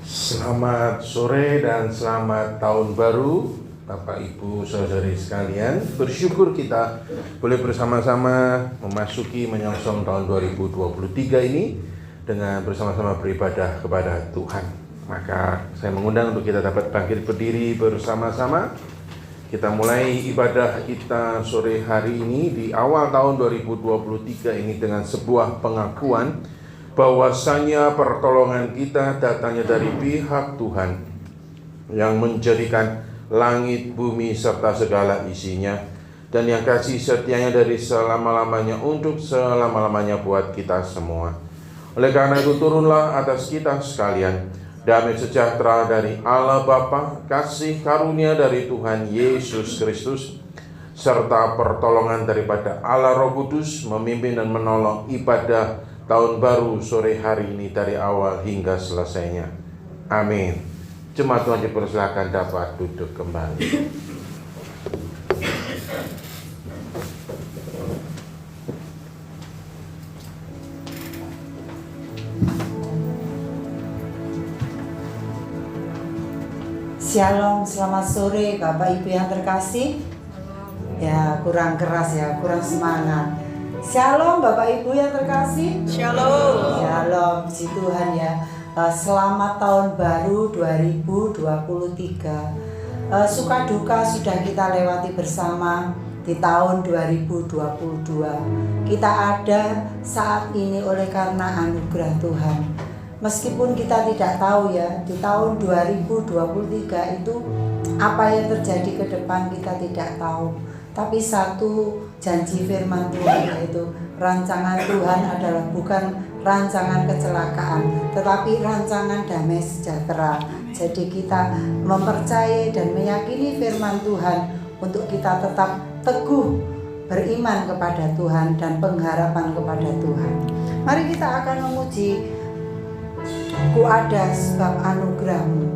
Selamat sore dan selamat tahun baru Bapak Ibu Saudari sekalian. Bersyukur kita boleh bersama-sama memasuki menyongsong tahun 2023 ini dengan bersama-sama beribadah kepada Tuhan. Maka saya mengundang untuk kita dapat bangkit berdiri bersama-sama. Kita mulai ibadah kita sore hari ini di awal tahun 2023 ini dengan sebuah pengakuan bahwasanya pertolongan kita datangnya dari pihak Tuhan yang menjadikan langit, bumi, serta segala isinya, dan yang kasih setianya dari selama-lamanya untuk selama-lamanya buat kita semua. Oleh karena itu turunlah atas kita sekalian damai sejahtera dari Allah Bapa, kasih karunia dari Tuhan Yesus Kristus, serta pertolongan daripada Allah Roh Kudus memimpin dan menolong ibadah tahun baru sore hari ini dari awal hingga selesainya. Amin. Jemaat Tuhan dipersilakan dapat duduk kembali. Shalom, selamat sore Bapak Ibu yang terkasih. Ya, kurang keras ya, kurang semangat. Shalom Bapak Ibu yang terkasih. Shalom. Shalom, puji Tuhan ya. Selamat tahun baru 2023. Suka duka sudah kita lewati bersama di tahun 2022. Kita ada saat ini oleh karena anugerah Tuhan. Meskipun kita tidak tahu ya, di tahun 2023 itu apa yang terjadi ke depan kita tidak tahu. Tapi satu janji firman Tuhan yaitu rancangan Tuhan adalah bukan rancangan kecelakaan, tetapi rancangan damai sejahtera. Jadi kita mempercayai dan meyakini firman Tuhan untuk kita tetap teguh beriman kepada Tuhan dan pengharapan kepada Tuhan. Mari kita akan memuji Ku ada sebab anugerah-Mu.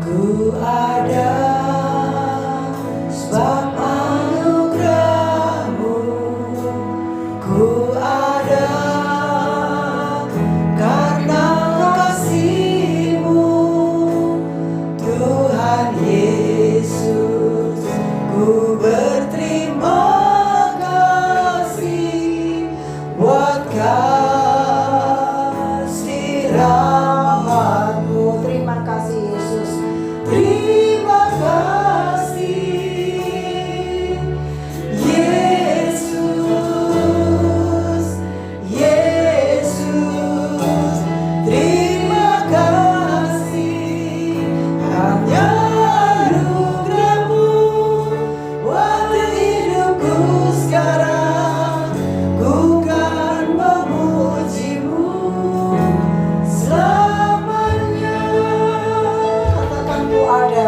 Ku ada sebab anugerah-Mu. Ku ada karena kasih-Mu, Tuhan Yesus. Ku berterima kasih buat kasih rahmat-Mu. Terima kasih Yesus. Terima kasih Yesus. Yesus, terima kasih. Hanya anugerah-Mu buat hidupku sekarang. Ku kan memuji-Mu selamanya. Katakan ku ada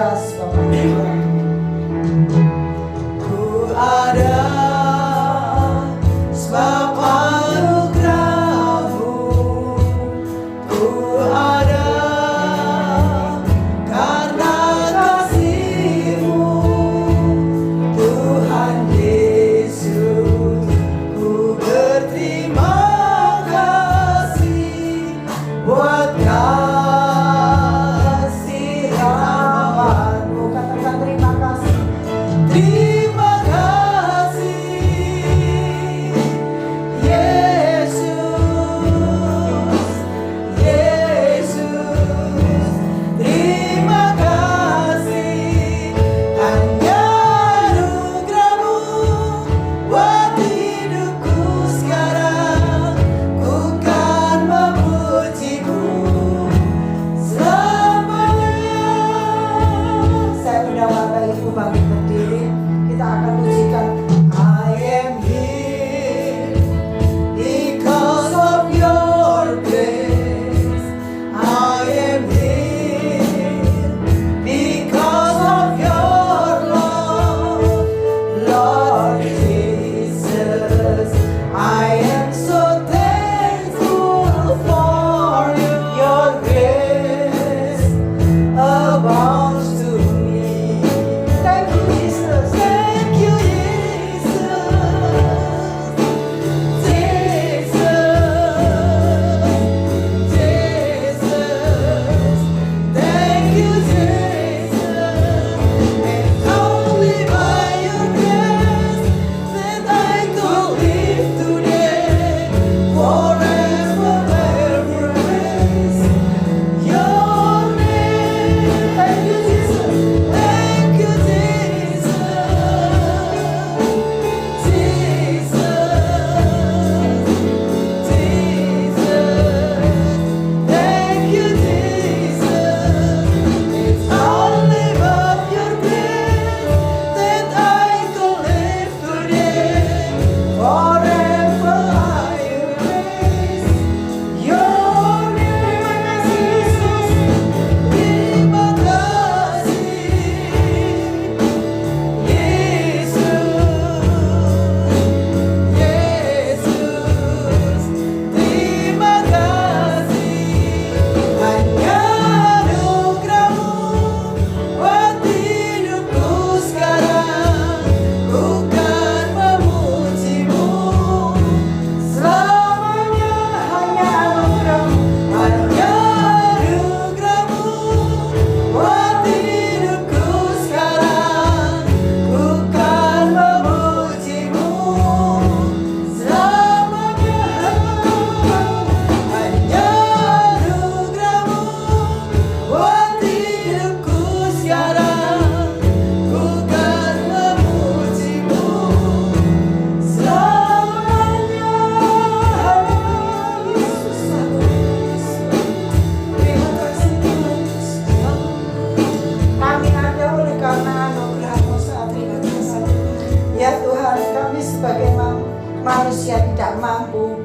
manusia tidak mampu.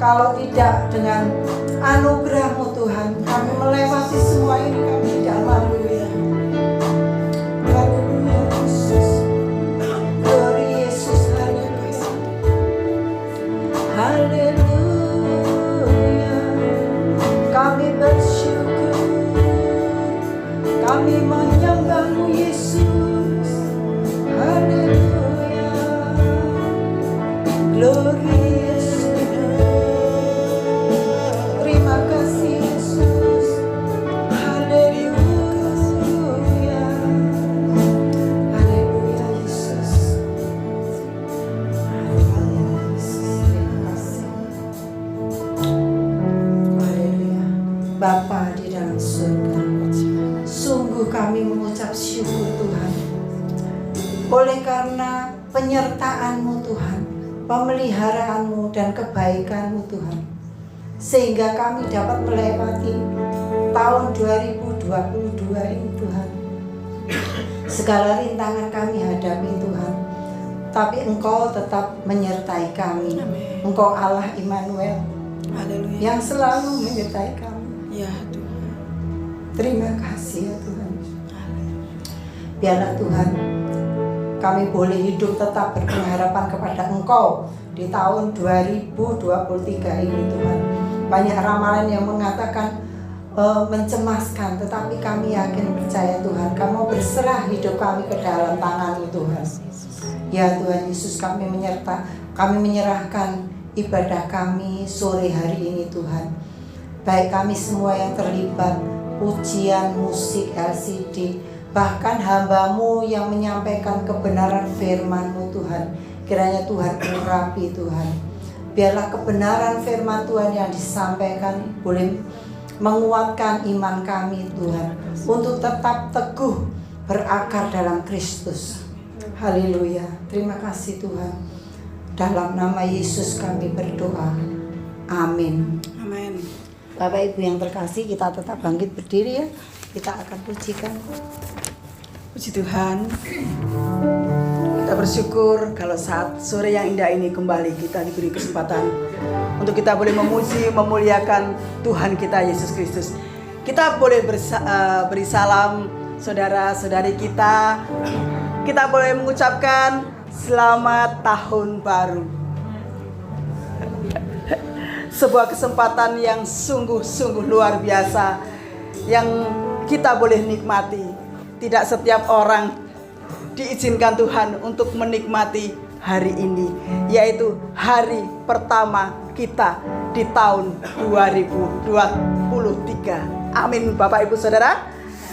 Kalau tidak dengan anugerah-Mu Tuhan, kami melewati semua ini, kami tidak mampu ya. Haleluya Yesus. Glory Yesus, haleluya. Haleluya. Kami bersyukur, kami menyembah-Mu Yesus. Haleluya. Glory Yesus. Terima kasih Yesus. Haleluya. Haleluya Yesus. Haleluya Yesus. Terima kasih. Haleluya. Bapa di dalam surga, sungguh kami mengucap syukur Tuhan, oleh karena penyertaan-Mu Tuhan, pemeliharaan-Mu dan kebaikan-Mu Tuhan, sehingga kami dapat melewati tahun 2022 ini Tuhan. Segala rintangan kami hadapi Tuhan, tapi Engkau tetap menyertai kami. Amin. Engkau Allah Immanuel Haleluya. yang selalu menyertai kami. Ya Tuhan. Terima kasih ya Tuhan. Biarlah Tuhan, kami boleh hidup tetap berpengharapan kepada Engkau di tahun 2023 ini Tuhan. Banyak ramalan yang mengatakan mencemaskan, tetapi kami yakin percaya Tuhan, Kamu berserah hidup kami ke dalam tangan-Mu Tuhan. Ya Tuhan Yesus, kami menyerahkan ibadah kami sore hari ini Tuhan. Baik kami semua yang terlibat, pujian, musik, LCD, bahkan hamba-Mu yang menyampaikan kebenaran firman-Mu Tuhan. Kiranya Tuhan urapi Tuhan. Biarlah kebenaran firman Tuhan yang disampaikan boleh menguatkan iman kami Tuhan, untuk tetap teguh berakar dalam Kristus. Haleluya. Terima kasih Tuhan. Dalam nama Yesus kami berdoa. Amin. Amin. Bapak Ibu yang terkasih, kita tetap bangkit berdiri ya. Kita akan pujikan. Puji Tuhan. Kita bersyukur kalau saat sore yang indah ini kembali kita diberi kesempatan untuk kita boleh memuji, memuliakan Tuhan kita Yesus Kristus. Kita boleh beri salam saudara-saudari kita. Kita boleh mengucapkan selamat tahun baru. Sebuah kesempatan yang sungguh-sungguh luar biasa yang kita boleh nikmati. Tidak setiap orang diizinkan Tuhan untuk menikmati hari ini, yaitu hari pertama kita di tahun 2023. Amin Bapak Ibu Saudara.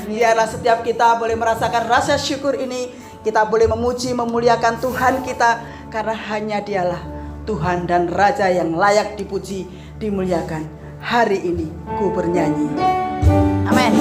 Biarlah setiap kita boleh merasakan rasa syukur ini. Kita boleh memuji, memuliakan Tuhan kita, karena hanya Dialah Tuhan dan Raja yang layak dipuji, dimuliakan. Hari ini ku bernyanyi. Amin.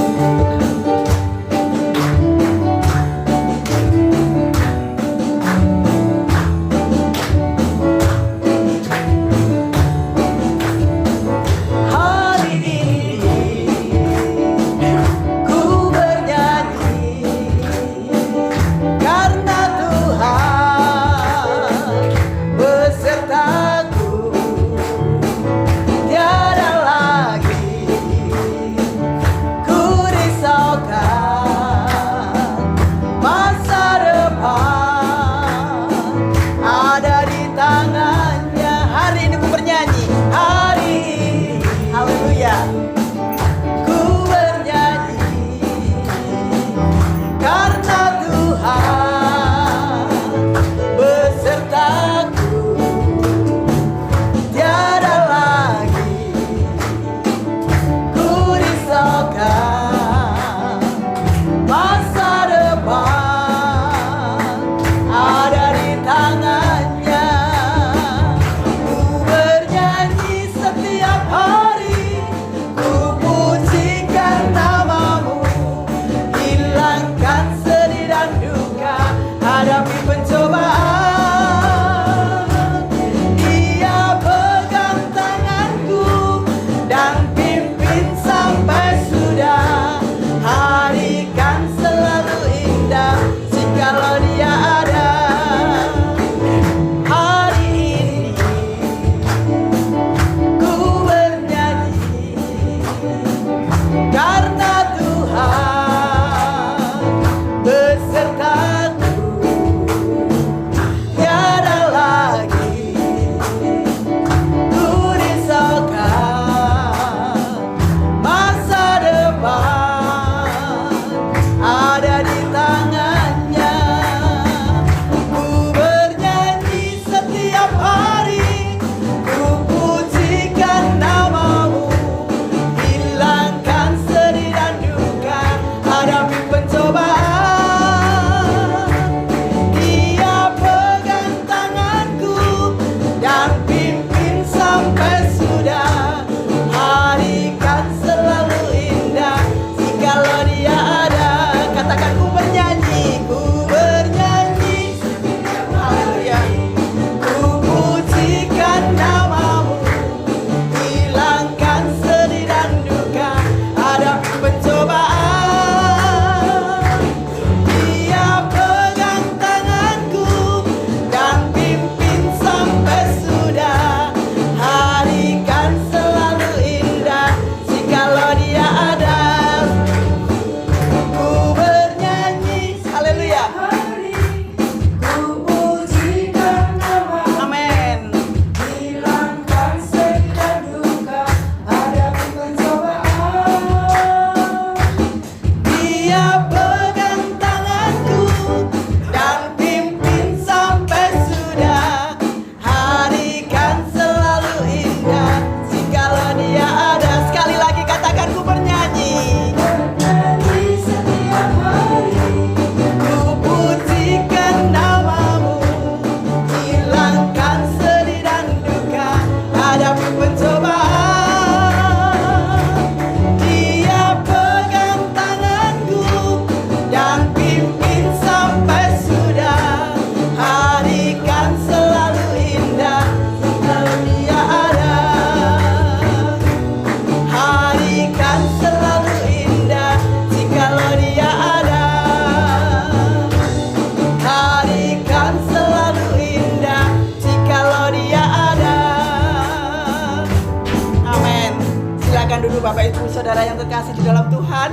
terkasih di dalam Tuhan,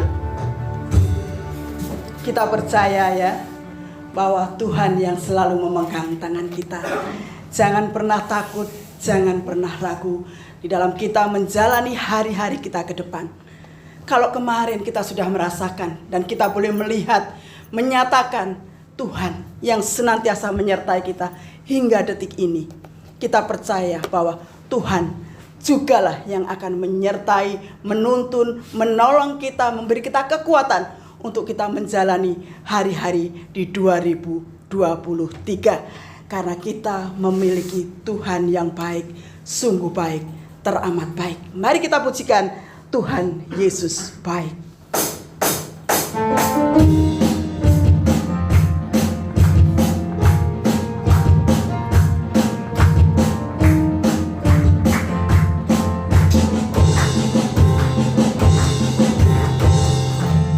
kita percaya ya bahwa Tuhan yang selalu memegang tangan kita. Jangan pernah takut, jangan pernah ragu di dalam kita menjalani hari-hari kita ke depan. Kalau kemarin kita sudah merasakan dan kita boleh melihat, menyatakan Tuhan yang senantiasa menyertai kita hingga detik ini, kita percaya bahwa Tuhan jugalah yang akan menyertai, menuntun, menolong kita, memberi kita kekuatan untuk kita menjalani hari-hari di 2023. Karena kita memiliki Tuhan yang baik, sungguh baik, teramat baik. Mari kita pujikan Tuhan Yesus baik.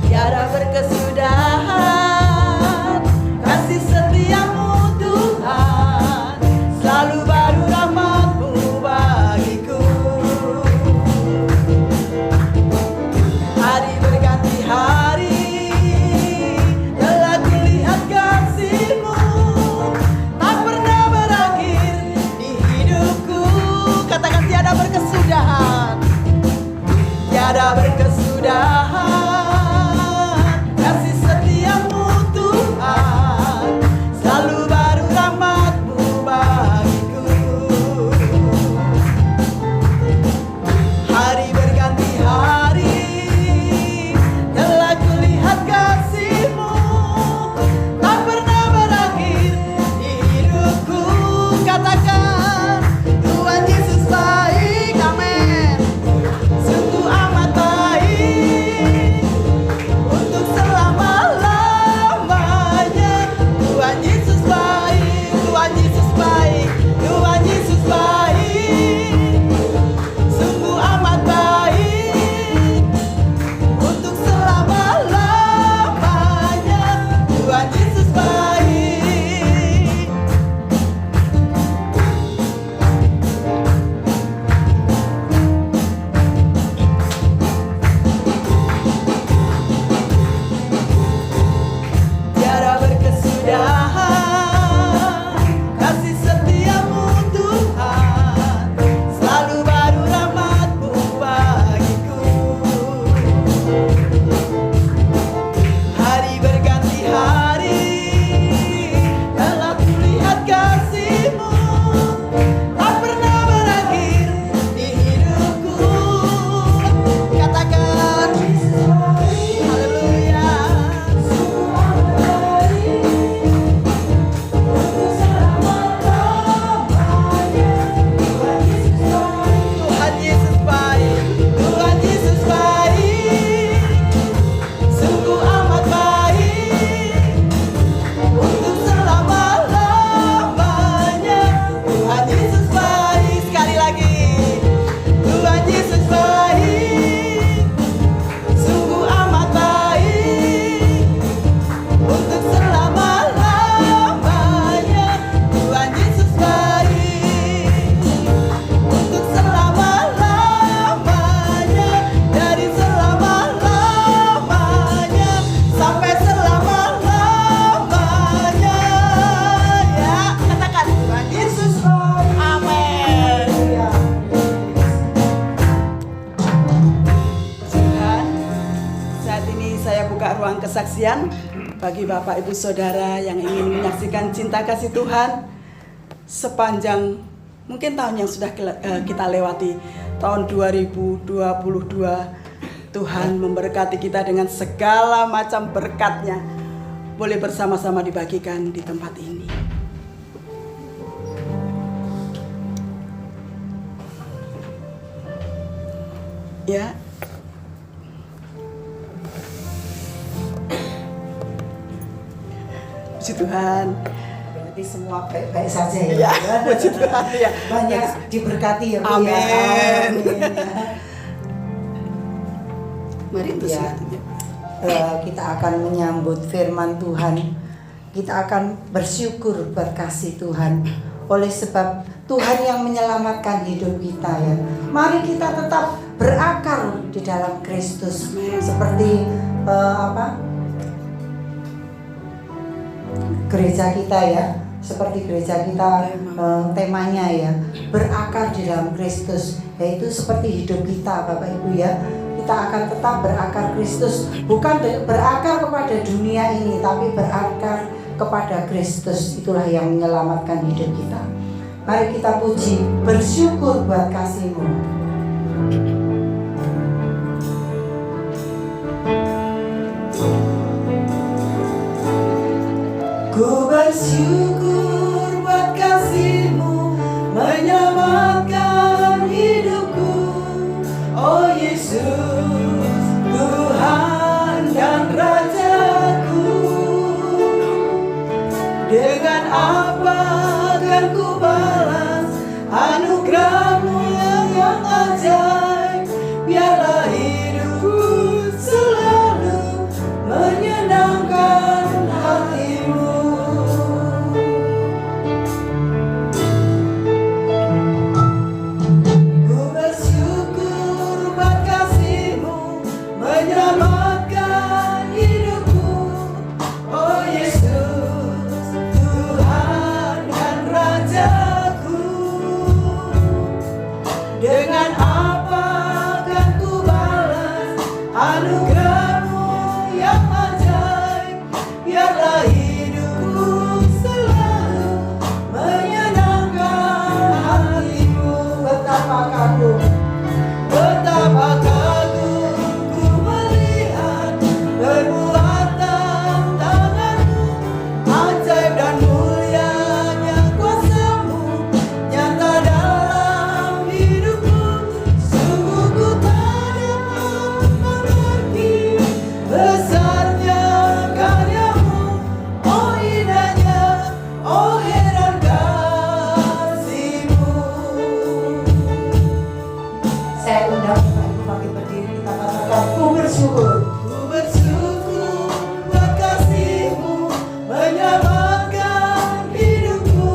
Tiada berkesudahan kasih setiamu Tuhan, selalu baru rahmat-Mu bagiku. Hari berganti hari, telah kulihat kasih-Mu, tak pernah berakhir di hidupku. Katakan tiada berkesudahan, tiada berkesudahan. Kasih setiamu Tuhan, selalu baru rahmat-Mu bagiku. Hari berganti hari, telah kulihat kasih-Mu, tak pernah berakhir di hidupku. Katakan Tuhan Yesus baik, amin. Sungguh amat baik untuk selama-lamanya. Tuhan Yesus baik, Tuhan Yesus baik, Tuhan Yesus baik. Sungguh amat baik untuk selama-lamanya. Tuhan Yesus baik. Tiada berkesudahan kasih setiamu Tuhan, selalu baru rahmat-Mu bagiku. Hari berganti hari, telah kulihat kasih-Mu, tak pernah berakhir di hidupku. Katakan haleluya. Tuhan Yesus baik, Tuhan Yesus baik, sungguh amat baik untuk selama-lamanya. Tuhan Yesus baik, sekali lagi. Tuhan Yesus baik, sungguh amat baik untuk selama-lamanya. Tuhan Yesus baik untuk selama-lamanya, dari selama-lamanya sampai selama-lamanya. Ya, katakan Tuhan Yesus, amin. Tuhan, saat ini saya buka ruang kesaksian bagi Bapak Ibu Saudara yang ingin menyaksikan cinta kasih Tuhan sepanjang mungkin tahun yang sudah kita lewati, tahun 2022. Tuhan memberkati kita dengan segala macam berkat-Nya. Boleh bersama-sama dibagikan di tempat ini. Ya. Puji Tuhan. Berarti semua baik-baik saja ya. Ya, puji Tuhan ya. Banyak diberkati ya Bu. Amin. Ya. Amin. Mari untuk Ya. selanjutnya. Kita akan menyambut firman Tuhan. Kita akan bersyukur berkasih Tuhan. Oleh sebab Tuhan yang menyelamatkan hidup kita ya. Mari kita tetap berakar di dalam Kristus. Seperti gereja kita ya, seperti gereja kita temanya ya, berakar di dalam Kristus, yaitu seperti hidup kita Bapak Ibu ya. Kita akan tetap berakar Kristus, bukan berakar kepada dunia ini, tapi berakar kepada Kristus. Itulah yang menyelamatkan hidup kita. Mari kita puji, bersyukur buat kasih-Mu. Ku bersyukur buat kasih-Mu menyelamatkan hidupku, oh Yesus, Tuhan dan Rajaku. Dengan apa akan ku balas anugerah-Mu yang ajaib? Biarlah hidupku selalu menyenangkan hati-Mu. Ku bersyukur buat kasih-Mu menyelamatkan hidupku, oh Yesus, Tuhan dan Rajaku. Dengan apa akan ku balas anugerah-Mu yang ajaib? Biarlah hidupku selalu menyenangkan hati-Mu. Betapa kagum ku melihat perbuatan tangan-Mu, ajaib dan mulianya kuasa-Mu nyata dalam hidupku. Sungguh ku tak dapat mengerti besarnya karya-Mu, oh indahnya, oh heran kasih-Mu. Saya undang Bapak Ibu bangkit berdiri, kita katakan ku bersyukur. Ku bersyukur buat kasih-Mu menyelamatkan hidupku,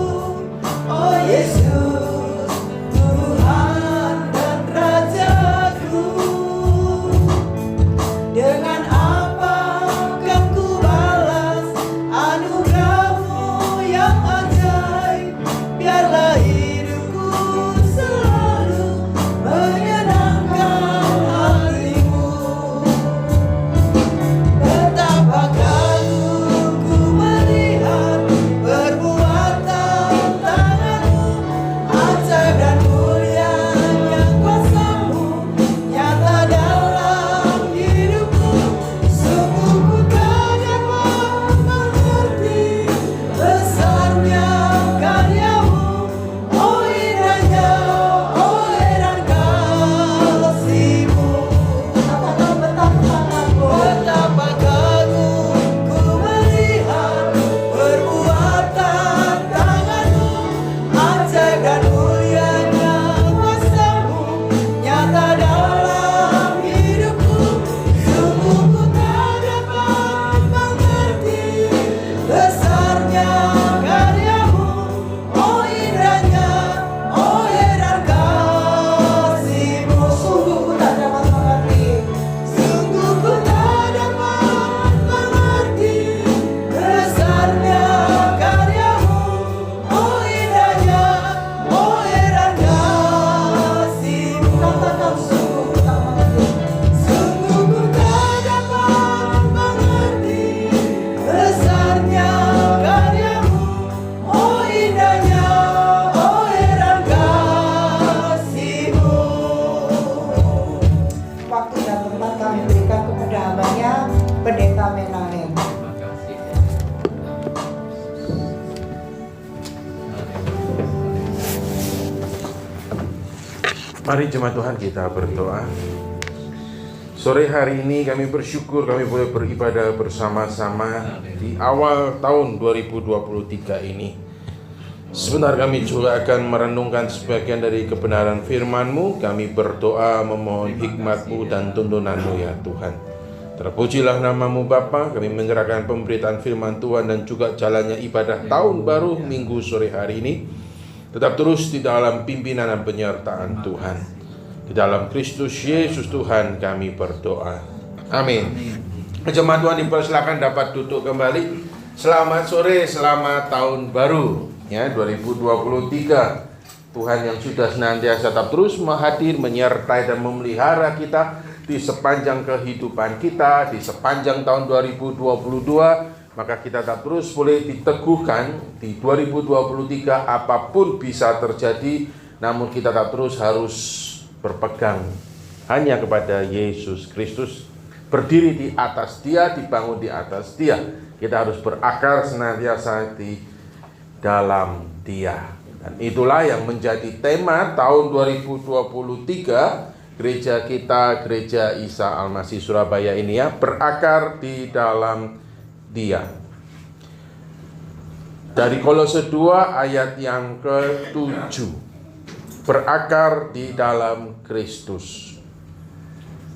oh Yesus, Tuhan dan Rajaku. Dengan apa akan ku balas anugerah-Mu yang ajaib? Biarlah hidupku selalu menyenangkan hati-Mu. Betapa kagum ku melihat perbuatan tangan-Mu, ajaib dan mulianya kuasa-Mu nyata dalam hidupku. Sungguh ku tak dapat mengerti besarnya karya-Mu, oh indahnya, oh heran kasih-Mu. Katakan betapa kagum ku melihat perbuatan tangan-Mu, ajaib dan mulianya kuasa-Mu nyata dalam hidupku. Sungguh ku tak dapat mengerti besarnya karya-Mu, oh indahnya, oh heran kasih-Mu. Sungguh ku tak dapat mengerti, sungguh ku tak dapat mengerti besarnya karya-Mu, oh indahnya, oh heran kasih-Mu. Katakan sungguh ku tak mengerti, sungguh ku tak dapat mengerti besarnya karya-Mu, oh indahnya, oh heran kasih-Mu. Waktu dan tempat kami berikan kepada hamba-Nya, Pendeta Menahem. Mari jemaat Tuhan kita berdoa. Sore hari ini kami bersyukur kami boleh beribadah bersama-sama di awal tahun 2023 ini. Sebentar kami juga akan merenungkan sebagian dari kebenaran firman-Mu. Kami berdoa memohon hikmat-Mu dan tuntunan-Mu ya Tuhan. Terpujilah nama-Mu Bapa. Kami menyerahkan pemberitaan firman Tuhan dan juga jalannya ibadah tahun baru minggu sore hari ini. Tetap terus di dalam pimpinan dan penyertaan Tuhan. Di dalam Kristus Yesus Tuhan kami berdoa. Amin. Jemaat Tuhan dipersilakan dapat duduk kembali. Selamat sore, selamat tahun baru ya 2023. Tuhan yang sudah senantiasa tetap terus menghadir, menyertai dan memelihara kita di sepanjang kehidupan kita, di sepanjang tahun 2022. Maka kita tak terus boleh diteguhkan di 2023, apapun bisa terjadi, namun kita tak terus harus berpegang hanya kepada Yesus Kristus, berdiri di atas Dia, dibangun di atas Dia. Kita harus berakar senantiasa di dalam Dia. Dan itulah yang menjadi tema tahun 2023 gereja kita, Gereja Isa Al-Masih Surabaya ini ya, berakar di dalam Dia. Dari Kolose 2 ayat yang ke-7, berakar di dalam Kristus.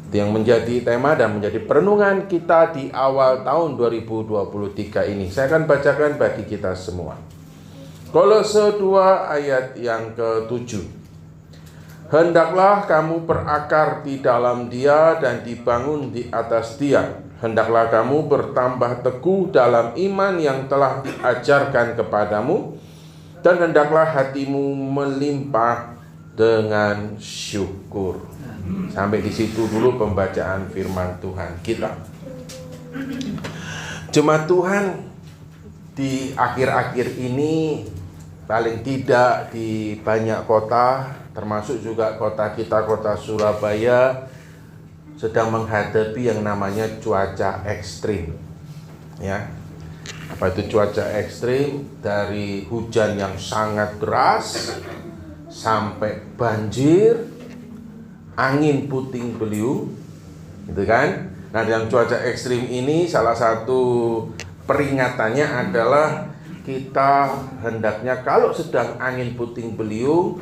Itu yang menjadi tema dan menjadi perenungan kita di awal tahun 2023 ini. Saya akan bacakan bagi kita semua. Kolose 2 ayat yang ke-7. Hendaklah kamu berakar di dalam Dia dan dibangun di atas Dia. Hendaklah kamu bertambah teguh dalam iman yang telah diajarkan kepadamu, dan hendaklah hatimu melimpah dengan syukur. Sampai di situ dulu pembacaan firman Tuhan kita. Jemaat Tuhan, di akhir-akhir ini paling tidak di banyak kota, termasuk juga kota kita, kota Surabaya, sedang menghadapi yang namanya cuaca ekstrim. Ya. Apa itu cuaca ekstrim? Dari hujan yang sangat deras sampai banjir, angin puting beliung, gitu kan? Nah, dalam cuaca ekstrim ini salah satu peringatannya adalah kita hendaknya kalau sedang angin puting beliung,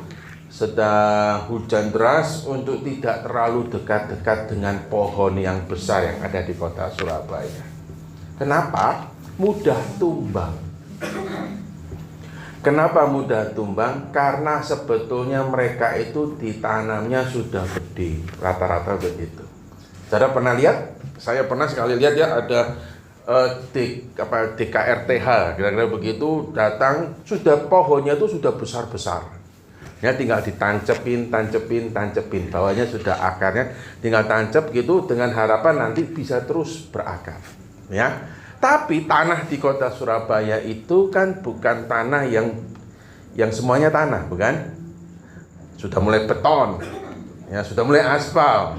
sedang hujan deras, untuk tidak terlalu dekat-dekat dengan pohon yang besar yang ada di kota Surabaya. Kenapa? Mudah tumbang. Kenapa mudah tumbang? Karena sebetulnya mereka itu ditanamnya sudah gede, rata-rata begitu. Saudara pernah lihat? Saya pernah sekali lihat ya, ada DKRTH, kira-kira begitu, datang, sudah pohonnya itu sudah besar-besar. Ya, tinggal ditancepin, bawahnya sudah akarnya, tinggal tancep gitu dengan harapan nanti bisa terus berakar. Ya, tapi tanah di kota Surabaya itu kan bukan tanah yang semuanya tanah, bukan? Sudah mulai beton, ya sudah mulai aspal.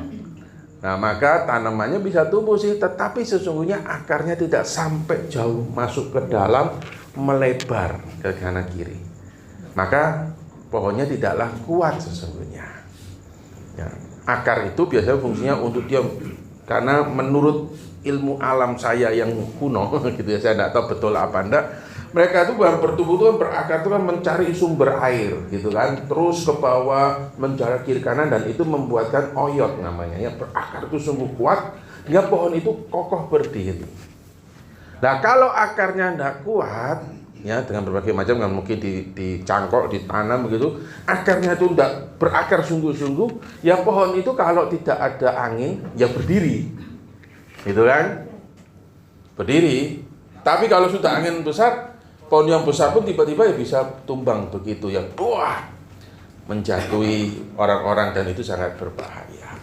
Nah, maka tanamannya bisa tumbuh sih, tetapi sesungguhnya akarnya tidak sampai jauh masuk ke dalam, melebar ke kanan kiri. Maka pohonnya tidaklah kuat sesungguhnya. Ya, akar itu biasanya fungsinya untuk dia, karena menurut ilmu alam saya yang kuno gitu ya, saya tidak tahu betul apa enggak, mereka itu baru bertumbuh itu kan, berakar itu kan mencari sumber air gitu kan, terus ke bawah mencari kiri kanan, dan itu membuatkan oyot namanya ya, berakar itu sungguh kuat hingga pohon itu kokoh berdiri. Nah, kalau akarnya tidak kuat ya, dengan berbagai macam, kan mungkin dicangkok, ditanam begitu, akarnya itu tidak berakar sungguh-sungguh, ya pohon itu kalau tidak ada angin ya berdiri, gitu kan, berdiri. Tapi kalau sudah angin besar, pohon yang besar pun tiba-tiba ya bisa tumbang begitu ya, wah, menjatuhi orang-orang, dan itu sangat berbahaya.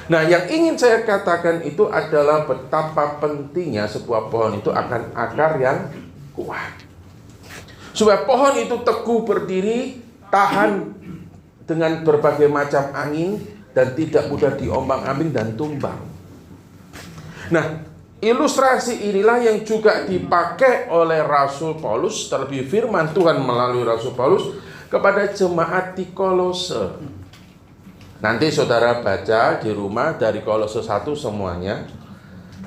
Nah, yang ingin saya katakan itu adalah betapa pentingnya sebuah pohon itu akan akar yang kuat. Supaya pohon itu teguh berdiri, tahan dengan berbagai macam angin, dan tidak mudah diombang-ambing dan tumbang. Nah, ilustrasi inilah yang juga dipakai oleh Rasul Paulus, terlebih firman Tuhan melalui Rasul Paulus kepada jemaat di Kolose. Nanti saudara baca di rumah dari Kolose 1 semuanya.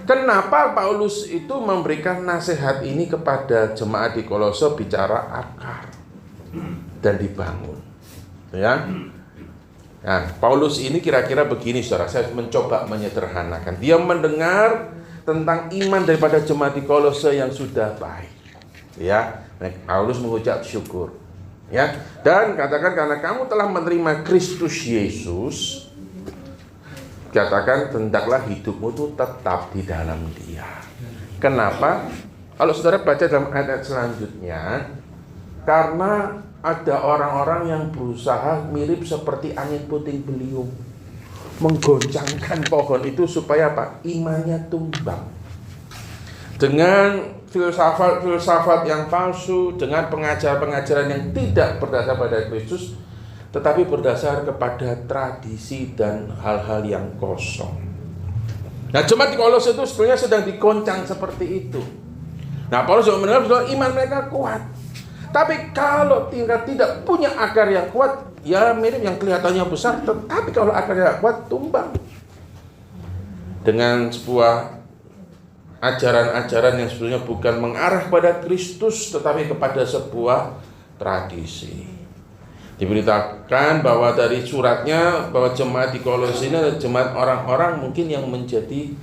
Kenapa Paulus itu memberikan nasihat ini kepada jemaat di Kolose, bicara akar dan dibangun, ya. Nah, Paulus ini kira-kira begini, saudara. Saya mencoba menyederhanakan. Dia mendengar tentang iman daripada jemaat di Kolose yang sudah baik, ya. Nah, Paulus mengucap syukur. Ya, dan katakan karena kamu telah menerima Kristus Yesus, katakan hendaklah hidupmu itu tetap di dalam Dia. Kenapa? Kalau saudara baca dalam ayat selanjutnya, karena ada orang-orang yang berusaha mirip seperti angin puting beliung, menggoncangkan pohon itu supaya apa? Imannya tumbang. Dengan filsafat yang palsu, dengan pengajaran-pengajaran yang tidak berdasar pada Kristus, tetapi berdasar kepada tradisi dan hal-hal yang kosong. Nah, jemaat di Kolose itu sebenarnya sedang digoncang seperti itu. Nah, Paulus juga mendengar bahwa iman mereka kuat. Tapi kalau tidak punya akar yang kuat, ya mirip yang kelihatannya besar, tetapi kalau akarnya kuat, tumbang. Dengan sebuah ajaran-ajaran yang sebenarnya bukan mengarah pada Kristus, tetapi kepada sebuah tradisi. Diberitakan bahwa dari suratnya, bahwa jemaat di Kolose ini adalah jemaat orang-orang mungkin yang menjadi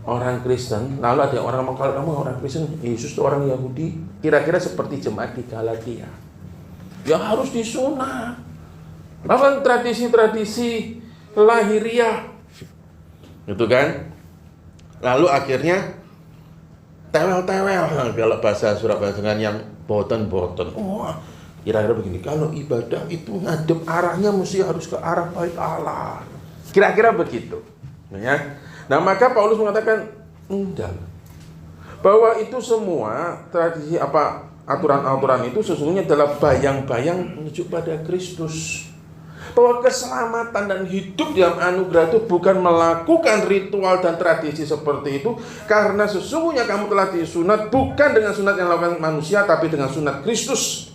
orang Kristen. Lalu ada orang ngomong, kalau kamu orang Kristen, Yesus itu orang Yahudi, kira-kira seperti jemaat di Galatia. Ya harus disunat. Bahkan tradisi-tradisi lahiriah. Gitu kan? Lalu akhirnya tewel-tewel kalau bahasa Surabaya dengan yang boten-boten. Kira-kira begini, kalau ibadah itu ngadep arahnya mesti harus ke arah bait Allah. Kira-kira begitu. Ya. Nah, maka Paulus mengatakan enggak. Bahwa itu semua tradisi aturan-aturan itu sesungguhnya adalah bayang-bayang menuju pada Kristus. Bahwa keselamatan dan hidup dalam anugerah itu bukan melakukan ritual dan tradisi seperti itu, karena sesungguhnya kamu telah disunat bukan dengan sunat yang dilakukan manusia, tapi dengan sunat Kristus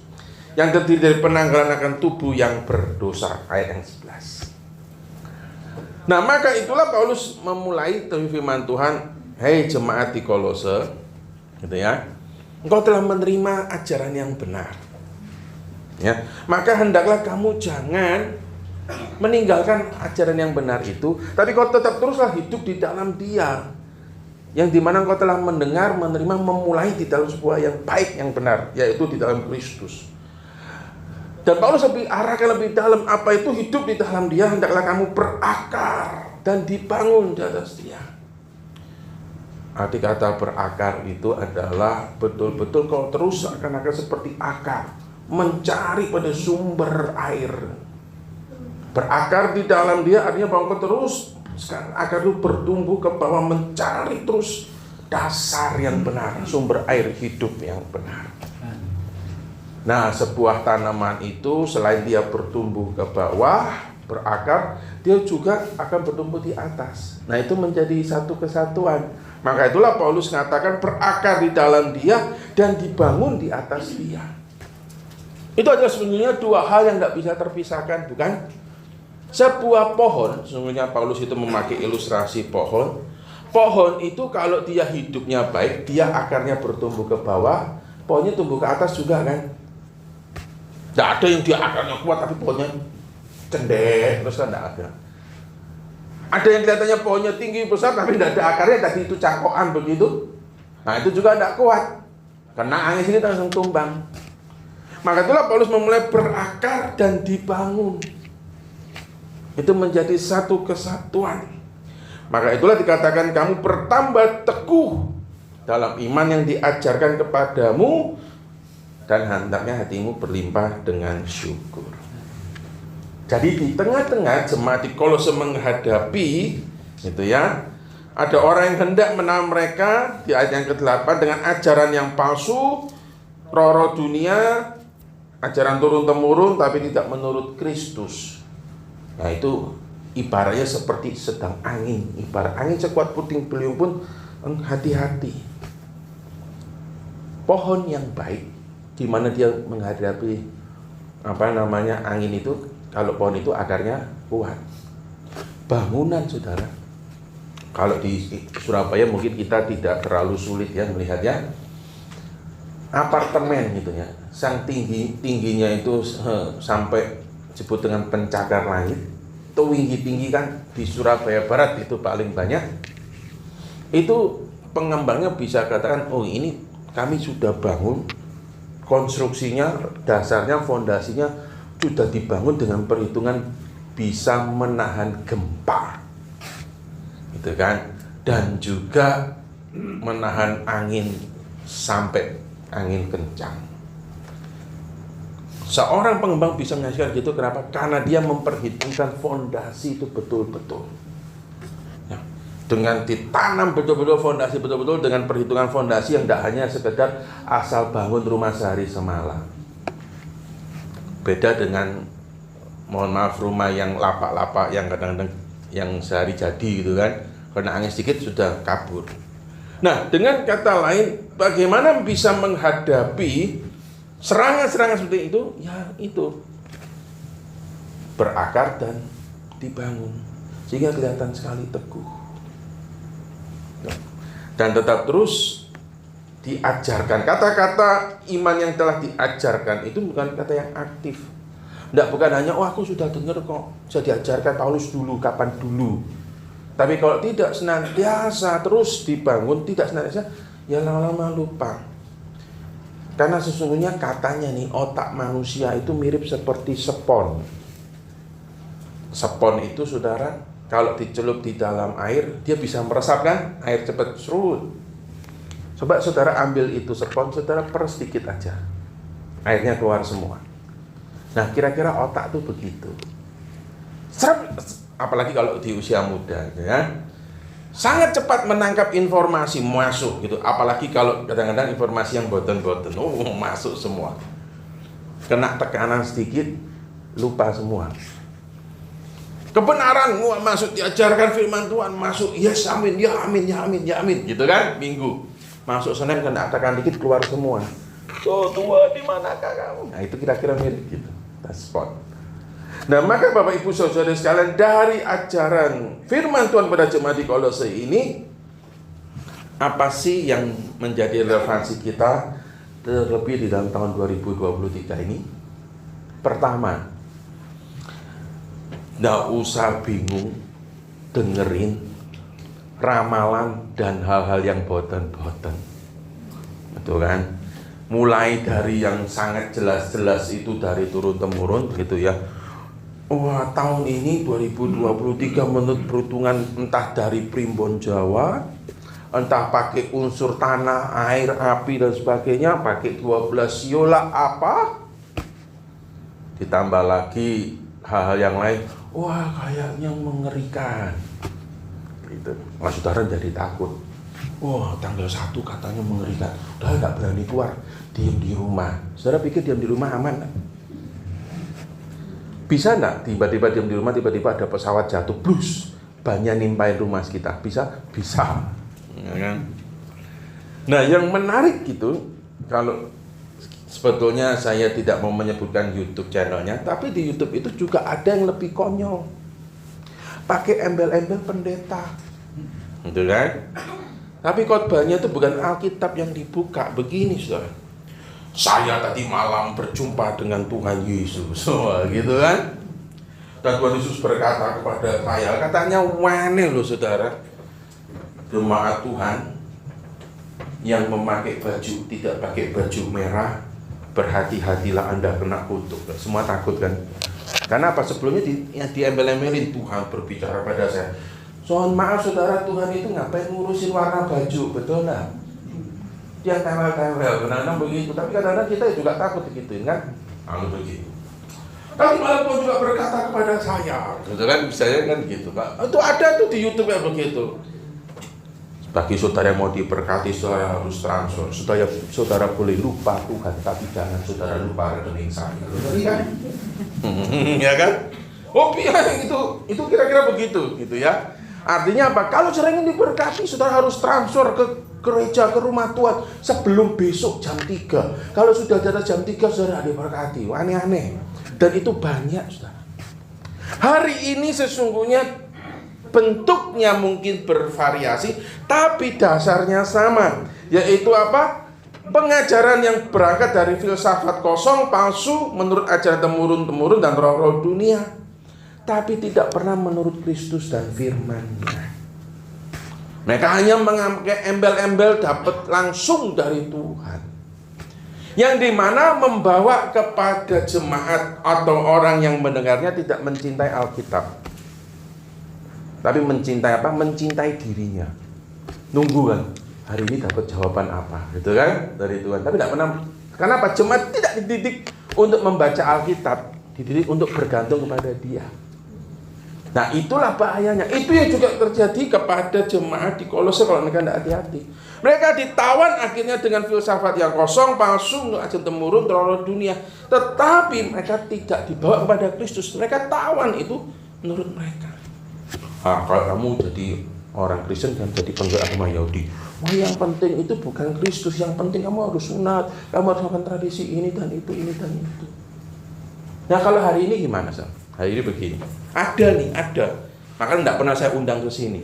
yang terdiri dari penanggalan akan tubuh yang berdosa. Ayat yang 11. Nah, maka itulah Paulus memulai dari firman Tuhan, hei jemaat di Kolose, gitu ya, engkau telah menerima ajaran yang benar. Ya, maka hendaklah kamu jangan meninggalkan ajaran yang benar itu, tapi kau tetap teruslah hidup di dalam Dia, yang dimana kau telah mendengar, menerima, memulai di dalam sebuah yang baik, yang benar, yaitu di dalam Kristus. Dan Paulus lebih arahkan lebih dalam, apa itu hidup di dalam Dia, hendaklah kamu berakar dan dibangun di atas Dia. Arti kata berakar itu adalah betul-betul kau terus akan seperti akar, mencari pada sumber air. Berakar di dalam Dia artinya bahwa kau terus akar itu bertumbuh ke bawah, mencari terus dasar yang benar, sumber air hidup yang benar. Nah, sebuah tanaman itu selain dia bertumbuh ke bawah, berakar, dia juga akan bertumbuh di atas. Nah, itu menjadi satu kesatuan. Maka itulah Paulus mengatakan berakar di dalam Dia dan dibangun di atas Dia. Itu adalah sebenarnya dua hal yang tidak bisa terpisahkan, bukan? Sebuah pohon, sesungguhnya Paulus itu memakai ilustrasi pohon. Pohon itu kalau dia hidupnya baik, dia akarnya bertumbuh ke bawah, pohonnya tumbuh ke atas juga kan. Tidak ada yang dia akarnya kuat tapi pohonnya cendek, terus kan tidak ada. Ada yang kelihatannya pohonnya tinggi besar tapi tidak ada akarnya, tadi itu cangkokan begitu. Nah, itu juga tidak kuat. Kena angin sini langsung tumbang. Maka itulah Paulus memulai berakar dan dibangun. Itu menjadi satu kesatuan. Maka itulah dikatakan kamu bertambah teguh dalam iman yang diajarkan kepadamu, dan hendaknya hatimu berlimpah dengan syukur. Jadi di tengah-tengah jemaat di Kolose menghadapi itu ya, ada orang yang hendak menang mereka di ayat yang ke-8 dengan ajaran yang palsu, roh-roh dunia, ajaran turun-temurun tapi tidak menurut Kristus. Nah, itu ibaratnya seperti sedang angin. Ibarat angin sekuat puting beliung pun hati-hati. Pohon yang baik, di mana dia menghadapi angin itu, kalau pohon itu akarnya kuat. Bangunan, saudara. Kalau di Surabaya mungkin kita tidak terlalu sulit ya melihatnya. Apartemen gitu ya, sang tingginya itu sampai disebut dengan pencakar langit. Itu tinggi kan di Surabaya Barat itu paling banyak. Itu pengembangnya bisa katakan, oh ini kami sudah bangun konstruksinya, dasarnya, fondasinya sudah dibangun dengan perhitungan bisa menahan gempa, gitu kan, dan juga menahan angin sampai angin kencang. Seorang pengembang bisa menghasilkan gitu, kenapa? Karena dia memperhitungkan fondasi itu betul-betul. Ya, dengan ditanam betul-betul fondasi, betul-betul dengan perhitungan fondasi yang tidak hanya sekedar asal bangun rumah sehari semalam. Beda dengan, mohon maaf, rumah yang lapak-lapak yang kadang-kadang yang sehari jadi gitu kan, karena angin sedikit sudah kabur. Nah, dengan kata lain, bagaimana bisa menghadapi serangan-serangan seperti itu? Ya itu, berakar dan dibangun sehingga kelihatan sekali teguh, dan tetap terus diajarkan. Kata-kata iman yang telah diajarkan itu bukan kata yang aktif. Bukan hanya, oh aku sudah dengar kok, saya diajarkan Paulus dulu, kapan dulu. Tapi kalau tidak senantiasa terus dibangun, tidak senantiasa, ya lama-lama lupa. Karena sesungguhnya katanya nih, otak manusia itu mirip seperti spons. Spons itu, saudara, kalau dicelup di dalam air, dia bisa meresap kan? Air cepat serut. Coba saudara ambil itu spons, saudara peres sedikit aja, airnya keluar semua. Nah, kira-kira otak tuh begitu. Apalagi kalau di usia muda, ya, sangat cepat menangkap informasi masuk gitu. Apalagi kalau kadang-kadang informasi yang boten-boten, masuk semua. Kena tekanan sedikit, lupa semua. Kebenaran masuk, diajarkan firman Tuhan masuk, yes amin, ya amin, ya amin, ya amin, gitu kan. Minggu masuk Senin kena tekan dikit, keluar semua. So Tuhan, di manakah kamu? Nah, itu kira-kira mirip gitu. Spot. Nah, maka Bapak Ibu Saudara sekalian, dari ajaran firman Tuhan pada jemaat di Kolose ini, apa sih yang menjadi relevansi kita terlebih di dalam tahun 2023 ini? Pertama, nggak usah bingung dengerin ramalan dan hal-hal yang boten-boten. Betul kan? Mulai dari yang sangat jelas-jelas itu dari turun-temurun gitu ya. Wah, tahun ini 2023 menurut perhitungan entah dari Primbon Jawa, entah pakai unsur tanah, air, api dan sebagainya, pakai 12 yola apa, ditambah lagi hal-hal yang lain. Wah, kayaknya mengerikan gitu. Mas saudara jadi takut. Wah, tanggal 1 katanya mengerikan. Udah gak berani keluar, diam di rumah. Saudara pikir diam di rumah aman gak? Bisa enggak tiba-tiba diam di rumah, tiba-tiba ada pesawat jatuh, blus, banyak nimpain rumah kita? Bisa? Bisa. Ya kan? Nah, yang menarik gitu, kalau sebetulnya saya tidak mau menyebutkan YouTube channelnya, tapi di YouTube itu juga ada yang lebih konyol. Pakai embel-embel pendeta. Gitu kan? Tapi khotbahnya itu bukan Alkitab yang dibuka, begini saudara. Saya tadi malam berjumpa dengan Tuhan Yesus, gitu kan? Dan Tuhan Yesus berkata kepada saya, katanya wane loh saudara, jemaat Tuhan yang memakai baju, tidak pakai baju merah, berhati-hatilah Anda kena kutuk. Semua takut kan? Karena apa? Sebelumnya diembel-embelin, Tuhan berbicara pada saya. Soal maaf saudara, Tuhan itu ngapain ngurusin warna baju, betul nggak? Dia tempel-tempel, kadang-kadang begitu. Tapi kadang-kadang kita juga takut begitu, kan? Lalu begitu. Tapi malah Tuhan juga berkata kepada saya, gitu kan? Misalnya kan gitu, Pak. Itu ada tuh di YouTube ya begitu. Bagi saudara yang mau diberkati, saudara harus transfer. Saudara boleh lupa Tuhan, tapi jangan saudara lupa rekening saya. Kan? Ya kan? Oh iya, itu kira-kira begitu, gitu ya. Artinya apa? Kalau sering diberkati, saudara harus transfer ke gereja, ke rumah Tuhan sebelum besok jam 3. Kalau sudah ada jam 3, saudara diberkati. Aneh-aneh. Dan itu banyak, saudara. Hari ini sesungguhnya bentuknya mungkin bervariasi, tapi dasarnya sama. Yaitu apa? Pengajaran yang berangkat dari filsafat kosong, palsu, menurut ajaran temurun-temurun dan roh-roh dunia, tapi tidak pernah menurut Kristus dan firman-Nya. Mereka hanya mengambil embel-embel dapat langsung dari Tuhan. Yang dimana membawa kepada jemaat atau orang yang mendengarnya tidak mencintai Alkitab, tapi mencintai apa? Mencintai dirinya. Nunggu kan, hari ini dapat jawaban apa, gitu kan, dari Tuhan. Tapi tidak pernah. Kenapa? Jemaat tidak dididik untuk membaca Alkitab, dididik untuk bergantung kepada Dia. Nah, itulah bahayanya. Itu yang juga terjadi kepada jemaat di Kolose kalau mereka tidak hati-hati. Mereka ditawan akhirnya dengan filsafat yang kosong, palsu, untuk ajeng temurun, terlalu dunia. Tetapi mereka tidak dibawa kepada Kristus. Mereka tawan itu menurut mereka. Kalau kamu jadi orang Kristen kan jadi penggerak agama Yahudi. Wah, yang penting itu bukan Kristus, yang penting kamu harus sunat, kamu harus makan tradisi ini dan itu, ini dan itu. Nah, kalau hari ini gimana, Sam? Hari ini begini. Ada. Maka tidak pernah saya undang ke sini.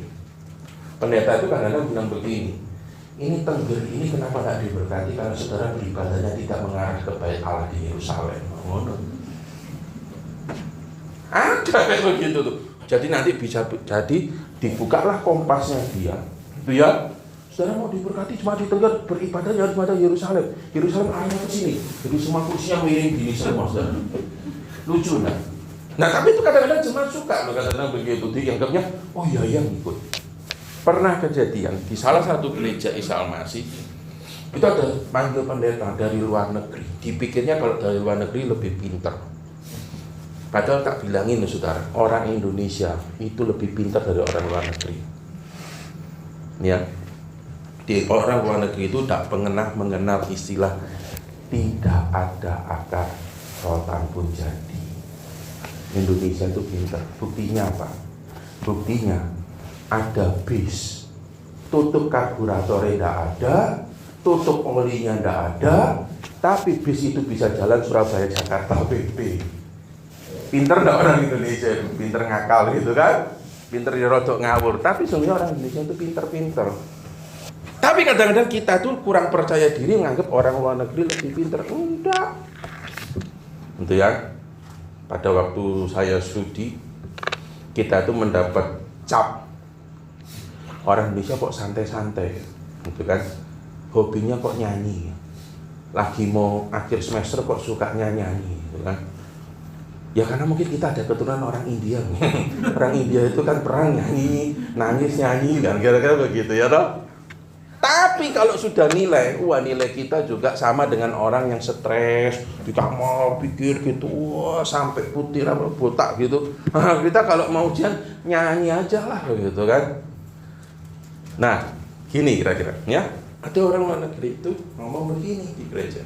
Pendeta itu kadang-kadang bilang begini. Ini Tengger ini kenapa tidak diberkati karena saudara beribadahnya tidak mengarah ke bait Allah di Yerusalem. Ada kayak begitu tuh. Jadi nanti bisa jadi dibukalah kompasnya dia. Itu ya. Saudara mau diberkati cuma di Tengger, beribadahnya harus pada Yerusalem. Yerusalem arahnya ke sini. Jadi semua kursinya miring gini semua, saudara. Lucu enggak? Nah, tapi itu kadang-kadang jemaat suka loh, kadang-kadang begitu dianggapnya, oh iya yang ikut. Pernah kejadian di salah satu gereja Isa Al-Masih, itu ada panggil pendeta dari luar negeri. Dipikirnya kalau dari luar negeri lebih pintar. Padahal tak bilangin loh, saudara, orang Indonesia itu lebih pintar dari orang luar negeri. Ya, di orang luar negeri itu tak pernah mengenal istilah tidak ada akar rotan pun jadi. Indonesia itu pintar. Buktinya apa? Buktinya ada bis, tutup karburatornya tidak ada, tutup olinya tidak ada, tapi bis itu bisa jalan Surabaya Jakarta PP. Pinter tidak orang Indonesia itu? Pinter ngakal gitu kan? Pinter dirodok ngawur. Tapi sebenarnya orang Indonesia itu pinter-pinter. Tapi kadang-kadang kita tuh kurang percaya diri menganggap orang luar negeri lebih pinter. Enggak. Itu ya. Pada waktu saya studi, kita tuh mendapat cap orang Indonesia kok santai-santai, gitu kan? Hobinya kok nyanyi, lagi mau akhir semester kok suka nyanyi, gitu kan? Ya karena mungkin kita ada keturunan orang India. Orang India itu kan perang nyanyi, nangis nyanyi, kan kira-kira begitu ya toh? Tapi kalau sudah nilai kita juga sama dengan orang yang stres di kamar pikir gitu, wah sampai putih rambut botak gitu. Kita kalau mau ujian nyanyi aja lah gitu kan. Nah, gini kira-kira ya. Ada orang luar negeri itu ngomong begini di gereja.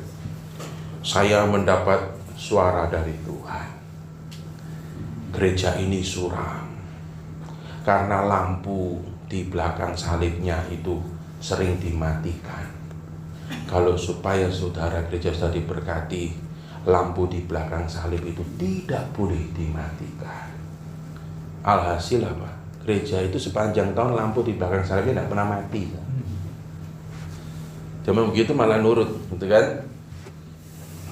Saya mendapat suara dari Tuhan. Gereja ini suram karena lampu di belakang salibnya itu sering dimatikan. Kalau supaya saudara gereja sudah diberkati, lampu di belakang salib itu tidak boleh dimatikan. Alhasil apa? Gereja itu sepanjang tahun lampu di belakang salibnya tidak pernah mati. Cuma begitu malah nurut, gitu kan?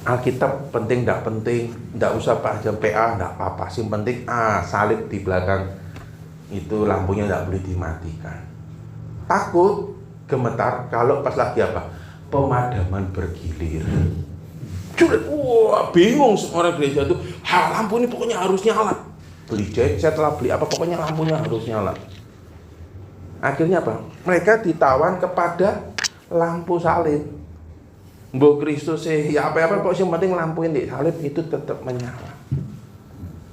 Alkitab penting tidak penting, tidak usah Pak jam PA, tidak apa-apa. Yang penting salib di belakang itu lampunya tidak boleh dimatikan. Takut gemetar kalau pas lagi apa? Pemadaman bergilir. Wah, bingung orang gereja itu. Lampu ini pokoknya harus nyala. Beli jet lah, beli apa, pokoknya lampunya harus nyala. Akhirnya apa? Mereka ditawan kepada lampu salib. Mbok Kristus ya apa-apa pokoknya yang penting lampu ini salib itu tetap menyala.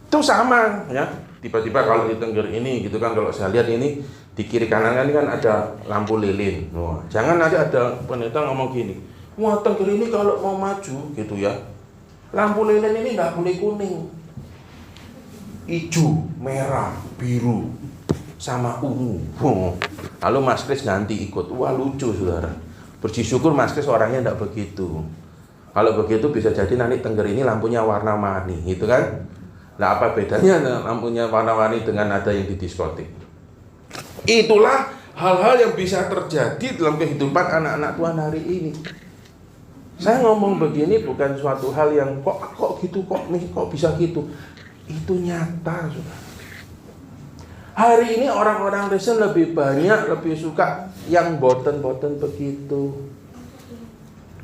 Itu sama ya. Tiba-tiba kalau di Tengger ini gitu kan, kalau saya lihat ini di kiri kanan kan ada lampu lilin. Wah, jangan nanti ada pendeta ngomong gini, wah Tengger ini kalau mau maju gitu ya, lampu lilin ini nggak boleh kuning, hijau, merah, biru, sama ungu. Lalu Mas Kris ganti ikut. Wah lucu saudara. Bersyukur Mas Kris orangnya nggak begitu. Kalau begitu bisa jadi nanti Tengger ini lampunya warna-warni, gitu kan? Nah apa bedanya lampunya warna-warni dengan ada yang di diskotik? Itulah hal-hal yang bisa terjadi dalam kehidupan anak-anak Tuhan hari ini. Saya ngomong begini bukan suatu hal yang kok gitu, kok bisa gitu. Itu nyata, saudara. Hari ini orang-orang Kristen lebih banyak, lebih suka yang boten-boten begitu.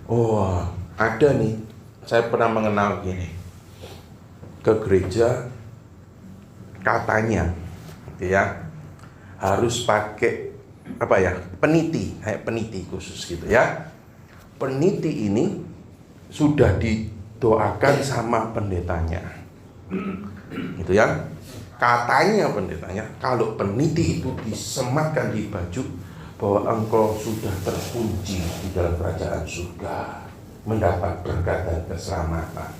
Wah, ada nih, saya pernah mengenal gini, ke gereja katanya ya harus pakai apa ya, peniti, kayak peniti khusus gitu ya. Peniti ini sudah didoakan sama pendetanya gitu ya. Katanya pendetanya, kalau peniti itu disematkan di baju, bahwa engkau sudah terkunci di dalam kerajaan surga, mendapat berkat dan keselamatan.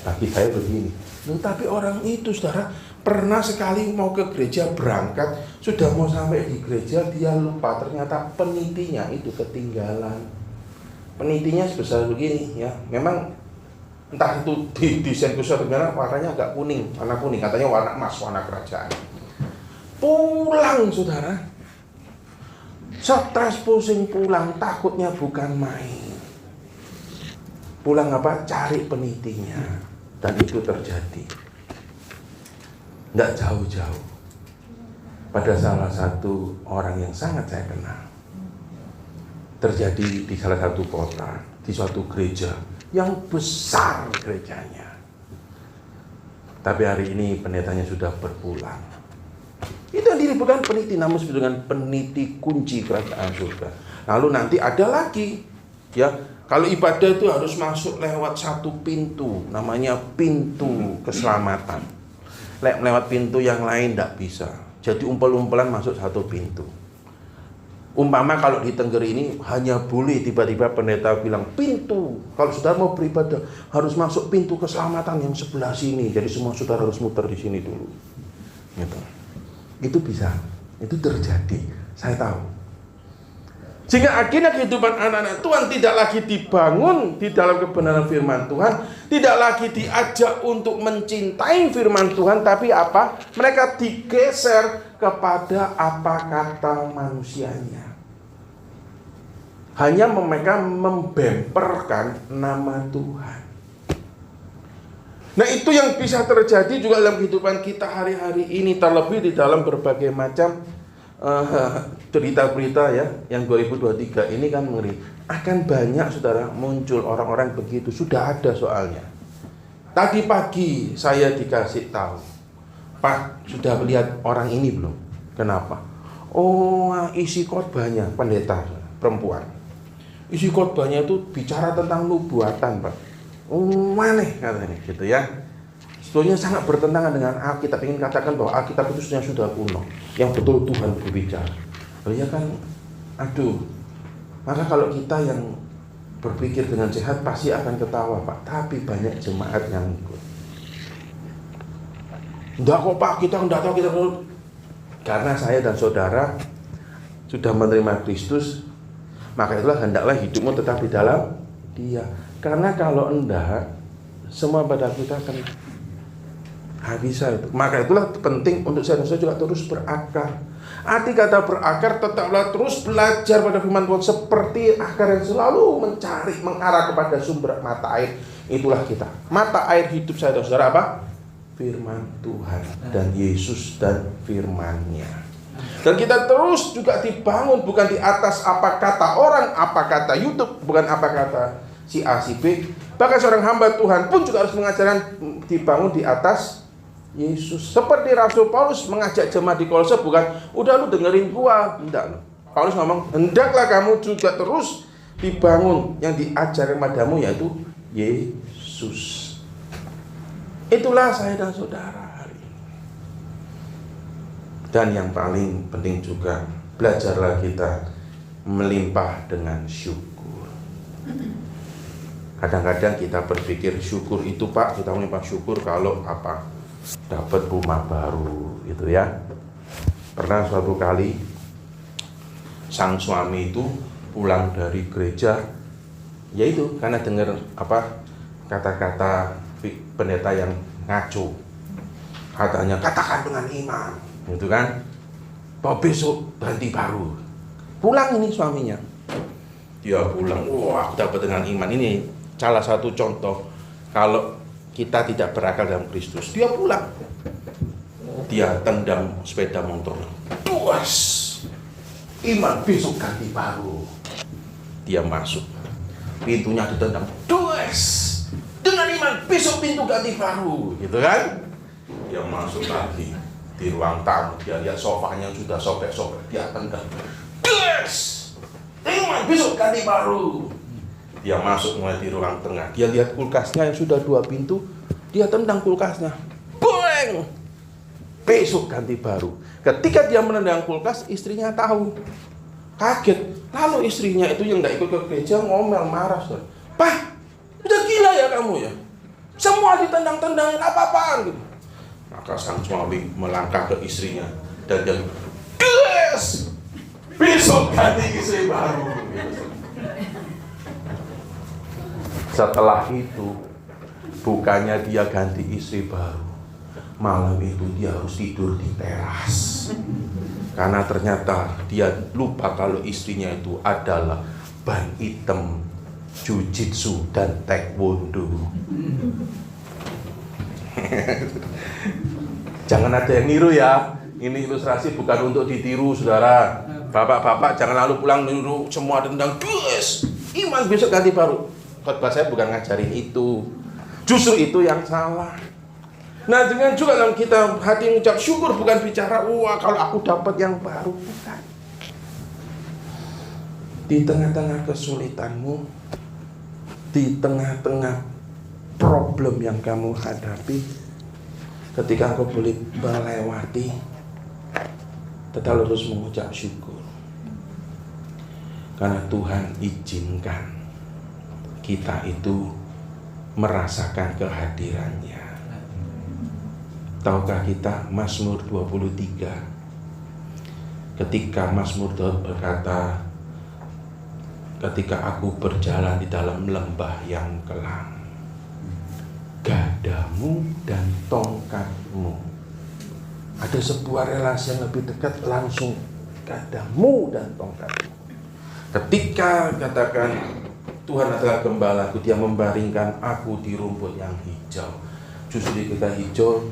Tapi saya begini, tapi orang itu saudara pernah sekali mau ke gereja, berangkat, sudah mau sampai di gereja, dia lupa ternyata penitinya itu ketinggalan. Penitinya sebesar begini ya, memang entah itu didesain khusus negara, warnanya agak kuning, warna kuning, katanya warna emas, warna kerajaan. Pulang saudara, stres pusing pulang, takutnya bukan main. Pulang apa? Cari penitinya. Dan itu terjadi. Nggak jauh-jauh. Pada salah satu orang yang sangat saya kenal. Terjadi di salah satu kota, di suatu gereja yang besar gerejanya. Tapi hari ini pendetanya sudah berpulang. Itu yang diri bukan peniti, namun disebut dengan peniti kunci kerajaan surga. Lalu nanti ada lagi, ya, kalau ibadah itu harus masuk lewat satu pintu, namanya pintu keselamatan. Lewat pintu yang lain tidak bisa. Jadi umpel-umpelan masuk satu pintu. Umpama kalau di Tengger ini hanya boleh tiba-tiba pendeta bilang pintu, kalau saudara mau beribadah harus masuk pintu keselamatan yang sebelah sini. Jadi semua saudara harus muter di sini dulu. Gitu. Itu bisa, itu terjadi, saya tahu. Sehingga akhirnya kehidupan anak-anak Tuhan tidak lagi dibangun di dalam kebenaran firman Tuhan, tidak lagi diajak untuk mencintai firman Tuhan, tapi apa? Mereka digeser kepada apa kata manusianya. Hanya mereka membemperkan nama Tuhan. Nah, itu yang bisa terjadi juga dalam kehidupan kita hari-hari ini, terlebih di dalam berbagai macam berita-berita ya, yang 2023 ini kan ngeri. Akan banyak saudara muncul orang-orang begitu, sudah ada soalnya. Tadi pagi saya dikasih tahu, Pak, sudah lihat orang ini belum? Kenapa? Oh, isi khotbahnya pendeta perempuan. Isi khotbahnya itu bicara tentang nubuatan, Pak. Aneh katanya gitu ya. Sebetulnya sangat bertentangan dengan Alkitab. Ingin katakan bahwa Alkitab itu sudah kuno, yang betul Tuhan berbicara. Oh ya kan, aduh. Maka kalau kita yang berpikir dengan sehat pasti akan ketawa, Pak. Tapi banyak jemaat yang ikut. Enggak kok Pak, kita enggak tahu, kita tahu. Karena saya dan saudara sudah menerima Kristus, maka itulah hendaklah hidupmu tetap di dalam Dia. Karena kalau enggak, semua pada kita akan bisa itu. Maka itulah penting untuk saya dan saya juga terus berakar. Arti kata berakar, tetaplah terus belajar pada firman Tuhan seperti akar yang selalu mencari, mengarah kepada sumber mata air. Itulah kita. Mata air hidup saya dan saudara apa? Firman Tuhan dan Yesus dan firman-Nya. Dan kita terus juga dibangun bukan di atas apa kata orang, apa kata YouTube, bukan apa kata si A, si B. Bahkan seorang hamba Tuhan pun juga harus mengajarkan dibangun di atas Yesus. Seperti Rasul Paulus mengajak jemaat di Kolose, bukan udah lu dengerin gua, enggak. Paulus ngomong, hendaklah kamu juga terus dibangun yang diajarkan padamu, yaitu Yesus. Itulah saya dan saudara hari ini. Dan yang paling penting juga, belajarlah kita melimpah dengan syukur. Kadang-kadang kita berpikir syukur itu Pak, kita melimpah syukur kalau apa? Dapat rumah baru gitu ya. Pernah suatu kali sang suami itu pulang dari gereja, yaitu karena dengar apa kata-kata pendeta yang ngaco, katanya katakan dengan iman gitu kan, bahwa besok ganti baru. Pulang ini suaminya, dia pulang, wah aku dapat dengan iman. Ini salah satu contoh kalau kita tidak berakal dalam Kristus. Dia pulang, dia tendang sepeda motor, tuas, iman besok ganti baru. Dia masuk, pintunya ditendang, dues, dengan iman besok pintu ganti baru, gitu kan? Dia masuk lagi di ruang tamu, dia lihat sofanya sudah sobek-sobek, dia tendang, dues, dengan besok ganti baru. Dia masuk mulai di ruang tengah, dia lihat kulkasnya yang sudah 2 pintu, dia tendang kulkasnya, boeng, besok ganti baru. Ketika dia menendang kulkas, istrinya tahu, kaget. Lalu istrinya itu yang nggak ikut ke gereja ngomel, marah, saudara. Pak, udah gila ya kamu ya? Semua ditendang-tendangin apa-apaan gitu. Maka sang suami melangkah ke istrinya dan dia, yes, besok ganti istri baru. Setelah itu, bukannya dia ganti istri baru, malam itu dia harus tidur di teras. Karena ternyata dia lupa kalau istrinya itu adalah ban hitam jujitsu dan taekwondo. Jangan ada yang niru ya. Ini ilustrasi bukan untuk ditiru, saudara. Bapak-bapak jangan lalu pulang niru semua tendang, yes, iman besok ganti baru. Khotbah saya bukan ngajarin itu. Justru itu yang salah. Nah, dengan juga dalam kita hati mengucap syukur bukan bicara wah kalau aku dapat yang baru, bukan. Di tengah-tengah kesulitanmu, di tengah-tengah problem yang kamu hadapi, ketika engkau boleh melewati, tetap harus mengucap syukur. Karena Tuhan izinkan kita itu merasakan kehadirannya. Tahukah kita Mazmur 23, ketika Mazmur Daud berkata, ketika aku berjalan di dalam lembah yang kelam, gadamu dan tongkatmu. Ada sebuah relasi yang lebih dekat, langsung gadamu dan tongkatmu. Ketika katakan Tuhan adalah gembalaku, dia membaringkan aku di rumput yang hijau. Justru di kata hijau,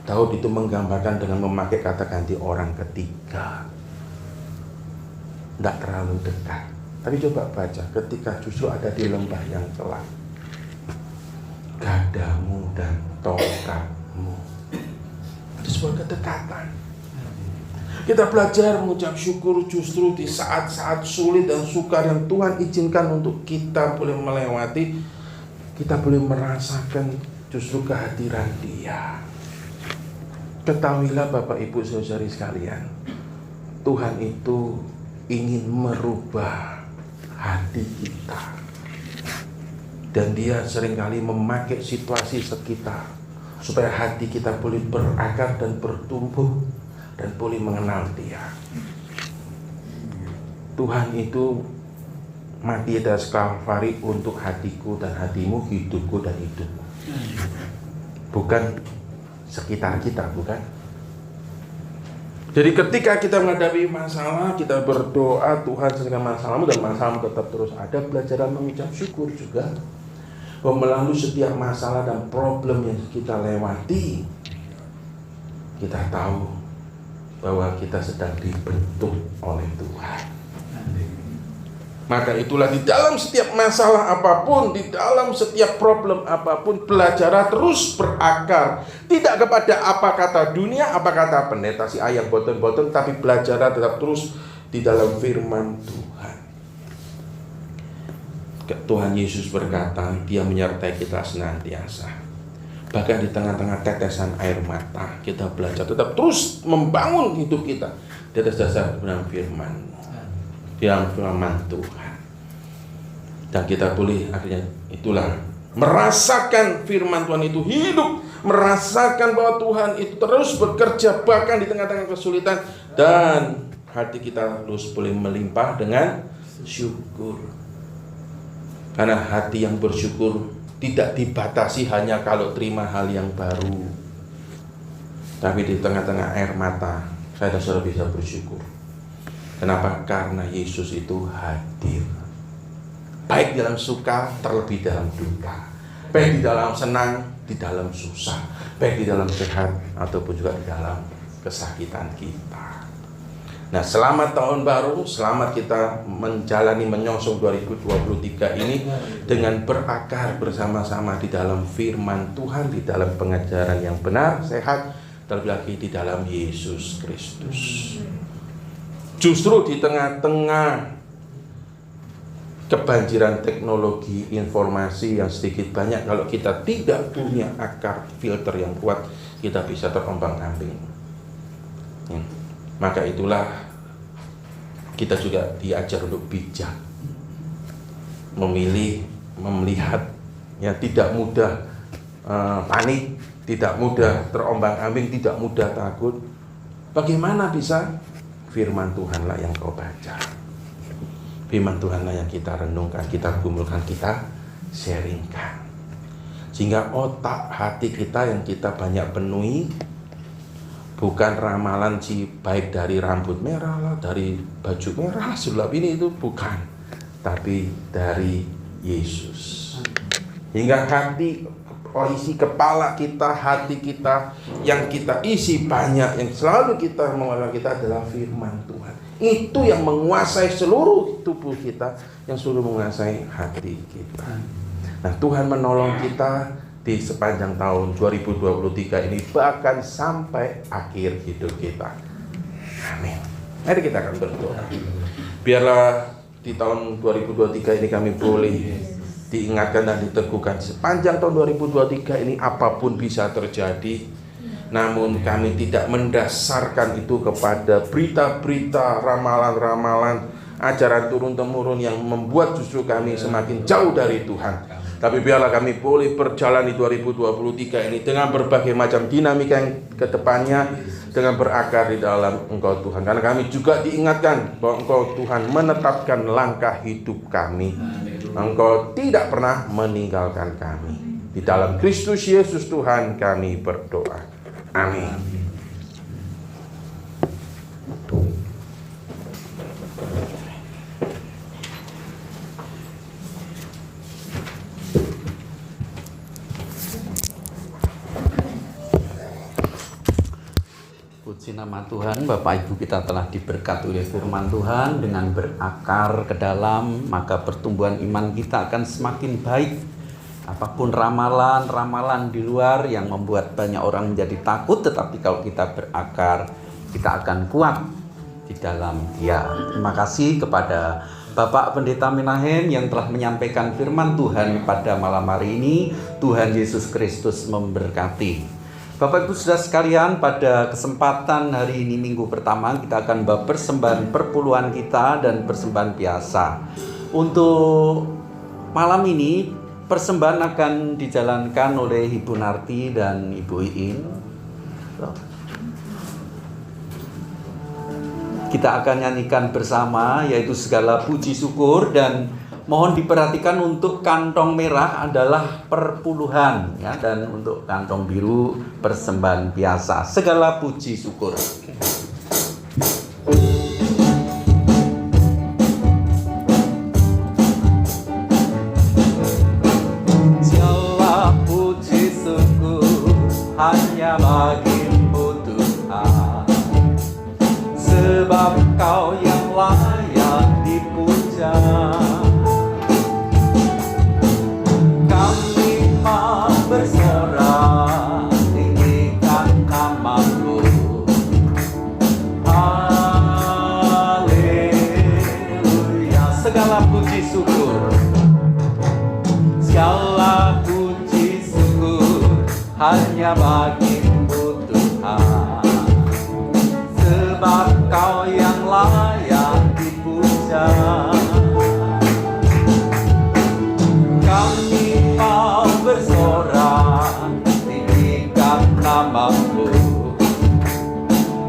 Daud itu menggambarkan dengan memakai kata ganti orang ketiga. Tidak terlalu dekat. Tapi coba baca, ketika justru ada di lembah yang kelam, gadamu dan tongkatmu. Ada sebuah kedekatan. Kita belajar mengucap syukur justru di saat-saat sulit dan sukar yang Tuhan izinkan untuk kita boleh melewati. Kita boleh merasakan justru kehadiran Dia. Ketahuilah Bapak Ibu Saudari sekalian, Tuhan itu ingin merubah hati kita. Dan Dia seringkali memakai situasi sekitar supaya hati kita boleh berakar dan bertumbuh dan boleh mengenal Dia. Tuhan itu mati di atas Kalvari untuk hatiku dan hatimu, hidupku dan hidupmu. Bukan sekitar kita, bukan. Jadi ketika kita menghadapi masalah, kita berdoa, Tuhan selesaikan masalahmu, dan masalahmu tetap terus ada, belajar mengucap syukur juga. Bahwa melalui setiap masalah dan problem yang kita lewati, kita tahu bahwa kita sedang dibentuk oleh Tuhan. Maka itulah di dalam setiap masalah apapun, di dalam setiap problem apapun, belajar terus berakar. Tidak kepada apa kata dunia, apa kata pendeta si ayam boten-boten, tapi belajar tetap terus di dalam firman Tuhan. Tuhan Yesus berkata, Dia menyertai kita senantiasa. Bahkan di tengah-tengah tetesan air mata, kita belajar tetap terus membangun hidup kita di atas dasar kebenaran firman Tuhan. Dan kita boleh akhirnya itulah merasakan firman Tuhan itu hidup, merasakan bahwa Tuhan itu terus bekerja bahkan di tengah-tengah kesulitan, dan hati kita terus boleh melimpah dengan syukur. Karena hati yang bersyukur tidak dibatasi hanya kalau terima hal yang baru, tapi di tengah-tengah air mata saya sudah bisa bersyukur. Kenapa? Karena Yesus itu hadir, baik dalam suka, terlebih dalam duka, baik di dalam senang, di dalam susah, baik di dalam sehat ataupun juga di dalam kesakitan kita. Nah, selamat tahun baru, selamat kita menjalani menyongsong 2023 ini dengan berakar bersama-sama di dalam firman Tuhan, di dalam pengajaran yang benar, sehat, terlebih lagi di dalam Yesus Kristus. Justru di tengah-tengah kebanjiran teknologi informasi yang sedikit banyak, kalau kita tidak punya akar filter yang kuat, kita bisa terombang-ambing. Maka itulah kita juga diajar untuk bijak, memilih, melihat, ya, tidak mudah panik, tidak mudah terombang-ambing, tidak mudah takut. Bagaimana bisa? Firman Tuhanlah yang kau baca, firman Tuhanlah yang kita renungkan, kita kumpulkan, kita sharingkan, sehingga otak hati kita yang kita banyak penuhi bukan ramalan si baik dari rambut merah lah, dari baju merah, sulap ini, itu bukan, tapi dari Yesus. Hingga hati, isi kepala kita, hati kita, yang kita isi banyak, yang selalu kita mengelola kita adalah firman Tuhan. Itu yang menguasai seluruh tubuh kita, yang selalu menguasai hati kita. Nah, Tuhan menolong kita di sepanjang tahun 2023 ini, bahkan sampai akhir hidup kita. Amin. Mari kita akan berdoa. Biarlah di tahun 2023 ini kami boleh diingatkan dan diteguhkan. Sepanjang tahun 2023 ini apapun bisa terjadi, namun kami tidak mendasarkan itu kepada berita-berita, ramalan-ramalan, ajaran turun-temurun yang membuat justru kami semakin jauh dari Tuhan. Tapi biarlah kami boleh berjalan di 2023 ini dengan berbagai macam dinamika yang ke depannya, dengan berakar di dalam Engkau Tuhan. Karena kami juga diingatkan bahwa Engkau Tuhan menetapkan langkah hidup kami. Engkau tidak pernah meninggalkan kami. Di dalam Kristus Yesus Tuhan kami berdoa. Amin. Puji nama Tuhan, Bapak Ibu kita telah diberkati oleh firman Tuhan. Dengan berakar ke dalam, maka pertumbuhan iman kita akan semakin baik. Apapun ramalan-ramalan di luar yang membuat banyak orang menjadi takut, tetapi kalau kita berakar, kita akan kuat di dalam Dia. Terima kasih kepada Bapak Pendeta Menahem yang telah menyampaikan firman Tuhan pada malam hari ini. Tuhan Yesus Kristus memberkati. Bapak Ibu Saudara sekalian, pada kesempatan hari ini minggu pertama kita akan persembahan perpuluhan kita dan persembahan biasa. Untuk malam ini persembahan akan dijalankan oleh Ibu Narti dan Ibu Iin. Kita akan nyanyikan bersama, yaitu segala puji syukur, dan mohon diperhatikan untuk kantong merah adalah perpuluhan, ya, dan untuk kantong biru persembahan biasa. Segala puji syukur. Segala puji syukur hanya bagimu Tuhan, sebab Kau yang layak dipuja. Bersorak tinggikan nama-Mu, haleluya. Segala puji syukur, segala puji syukur hanya bagi-Mu Tuhan, sebab Kau yang layak dipuja. Kami mau bersorak tinggikan nama-Mu,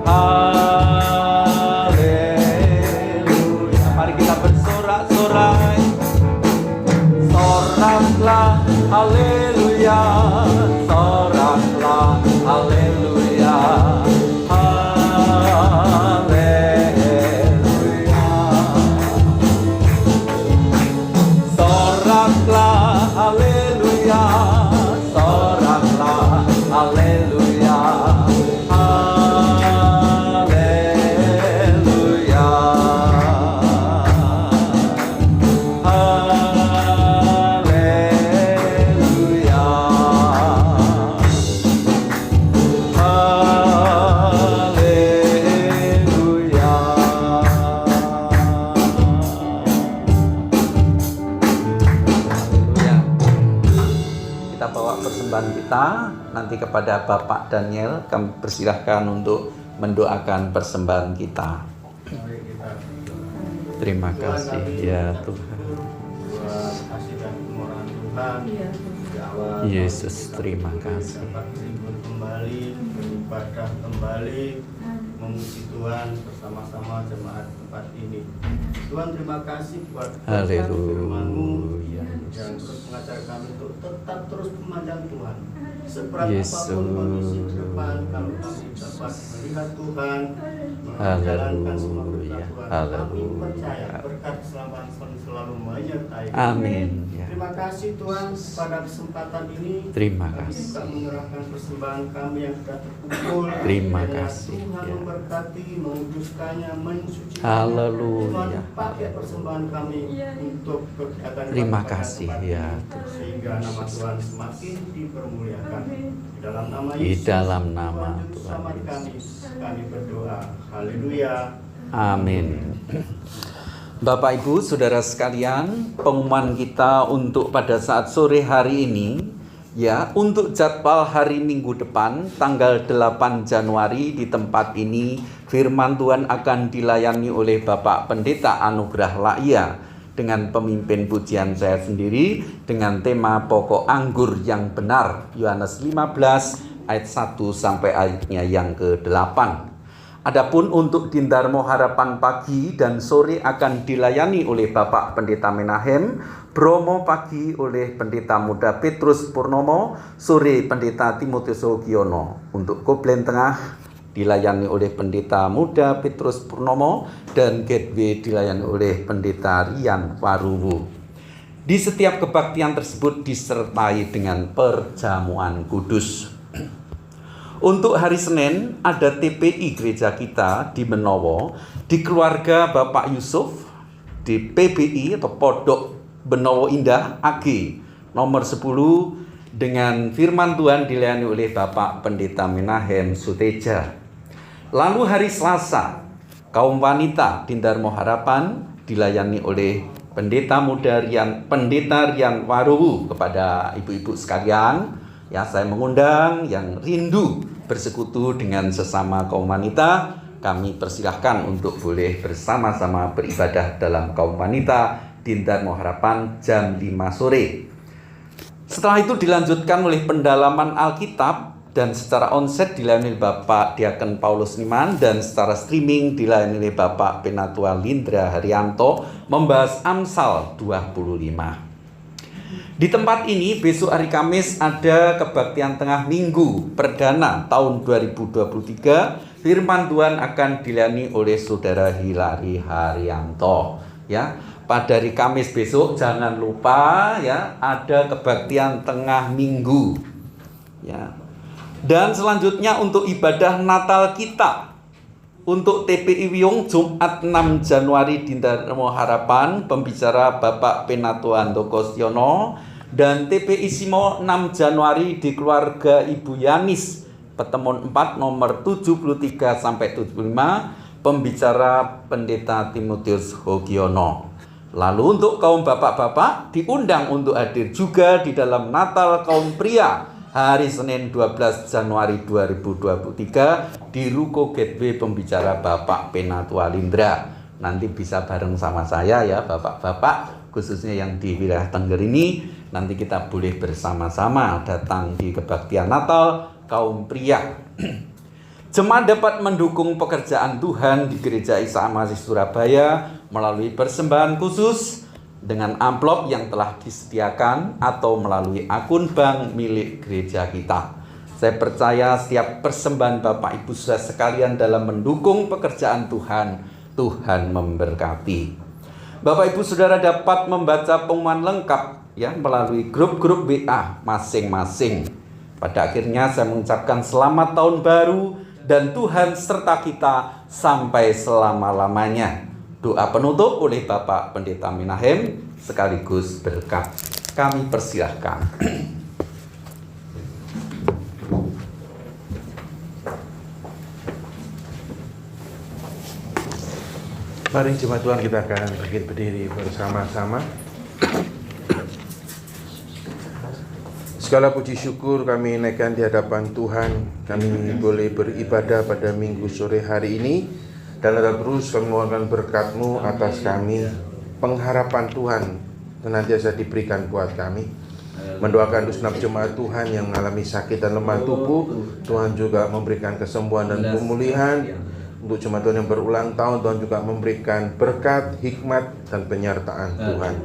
haleluya. Mari kita bersorak-sorai, soraklah haleluya, soraklah haleluya, haleluya. Soraklah haleluya, soraklah haleluya, haleluya. persembahan kita. Nanti kepada Bapak Daniel kami persilahkan untuk mendoakan persembahan kita. Terima kasih ya Tuhan. Buat kasih dan kemurahan Tuhan. Yesus, terima kasih. Dapat berlibur kembali, beribadah kembali, memuji Tuhan bersama-sama jemaat tempat ini. Tuhan, terima kasih buat firman-Mu yang terus mengajar kami untuk tetap terus memandang Tuhan. Seberat apapun kondisi ke depan, kalau kami dapat melihat Tuhan, menjalankan semua perintah Tuhan, kami percaya berkat keselamatan selalu menyertai kami. Amin. Ya. Terima kasih Tuhan pada kesempatan ini. Terima kami kasih. juga menyerahkan persembahan kami yang sudah terkumpul. Terima Kiranya kasih, Tuhan ya. memberkati, menguduskannya, mensucikannya. Haleluya. Tuhan pakai persembahan kami untuk kegiatan Terima pada kasih, tempat ya. ini, sehingga nama Tuhan semakin dipermuliakan. Di dalam nama Di Yesus, dalam nama Tuhan Juru Tuhan Selamat kami berdoa. Haleluya. Amin. Bapak Ibu, Saudara sekalian, pengumuman kita untuk pada saat sore hari ini, ya, untuk jadwal hari Minggu depan, tanggal 8 Januari di tempat ini, firman Tuhan akan dilayani oleh Bapak Pendeta Anugrah Laia dengan pemimpin pujian saya sendiri dengan tema pokok anggur yang benar, Yohanes 15 ayat 1 sampai ayatnya yang ke-8. Adapun untuk Dindarmo Harapan pagi dan sore akan dilayani oleh Bapak Pendeta Menahem, Bromo pagi oleh Pendeta Muda Petrus Purnomo, sore Pendeta Timotius Hogiono. Untuk Koblen Tengah dilayani oleh Pendeta Muda Petrus Purnomo dan Gateway dilayani oleh Pendeta Rian Waruwu. Di setiap kebaktian tersebut disertai dengan perjamuan kudus. Untuk hari Senin ada TPI gereja kita di Benowo, di keluarga Bapak Yusuf, di PBI atau Podok Benowo Indah AG nomor 10 dengan firman Tuhan dilayani oleh Bapak Pendeta Menahem Suteja. Lalu hari Selasa kaum wanita Dindarmo Harapan dilayani oleh Pendeta Rian Waruwu. Kepada ibu-ibu sekalian, ya, saya mengundang yang rindu bersekutu dengan sesama kaum wanita, kami persilahkan untuk boleh bersama-sama beribadah dalam kaum wanita Dindarmo Harapan jam 5 sore. Setelah itu dilanjutkan oleh pendalaman Alkitab dan secara onset dilayani oleh Bapak Diaken Paulus Niman dan secara streaming dilayani oleh Bapak Penatua Lindra Haryanto membahas Amsal 25. Di tempat ini besok hari Kamis ada kebaktian tengah minggu perdana tahun 2023. Firman Tuhan akan dilayani oleh Saudara Hilary Haryanto. Ya, pada hari Kamis besok jangan lupa ya ada kebaktian tengah minggu. Ya. Dan selanjutnya untuk ibadah Natal kita. Untuk TPI Wiyung Jumat 6 Januari Dindarmo Harapan pembicara Bapak Penatua Handoko Siono, dan TPI Simo 6 Januari di keluarga Ibu Yanis Petemon 4 nomor 73 sampai 75 pembicara Pendeta Timotius Hogiono. Lalu untuk kaum bapak-bapak diundang untuk hadir juga di dalam Natal kaum pria hari Senin 12 Januari 2023 di Ruko Gateway pembicara Bapak Penatua Lindra. Nanti bisa bareng sama saya ya bapak-bapak, khususnya yang di wilayah Tengger ini. Nanti kita boleh bersama-sama datang di kebaktian Natal kaum pria. Jemaat dapat mendukung pekerjaan Tuhan di Gereja Isa Masih Surabaya melalui persembahan khusus dengan amplop yang telah disediakan atau melalui akun bank milik gereja kita. Saya percaya setiap persembahan Bapak Ibu Saudara sekalian dalam mendukung pekerjaan Tuhan, Tuhan memberkati. Bapak Ibu Saudara dapat membaca pengumuman lengkap ya melalui grup-grup WA masing-masing. Pada akhirnya saya mengucapkan selamat tahun baru dan Tuhan serta kita sampai selama-lamanya. Doa penutup oleh Bapak Pendeta Menahem sekaligus berkat. Kami persilahkan. Mari jemaat Tuhan kita akan bangkit berdiri bersama-sama. Segala puji syukur kami naikkan di hadapan Tuhan. Kami boleh beribadah pada minggu sore hari ini. Dan terus kami mohonkan berkat-Mu atas kami. Pengharapan Tuhan senantiasa diberikan buat kami. Mendoakan untuk segenap jemaat Tuhan yang mengalami sakit dan lemah tubuh. Tuhan juga memberikan kesembuhan dan pemulihan. Untuk jemaat Tuhan yang berulang tahun, Tuhan juga memberikan berkat, hikmat, dan penyertaan Tuhan.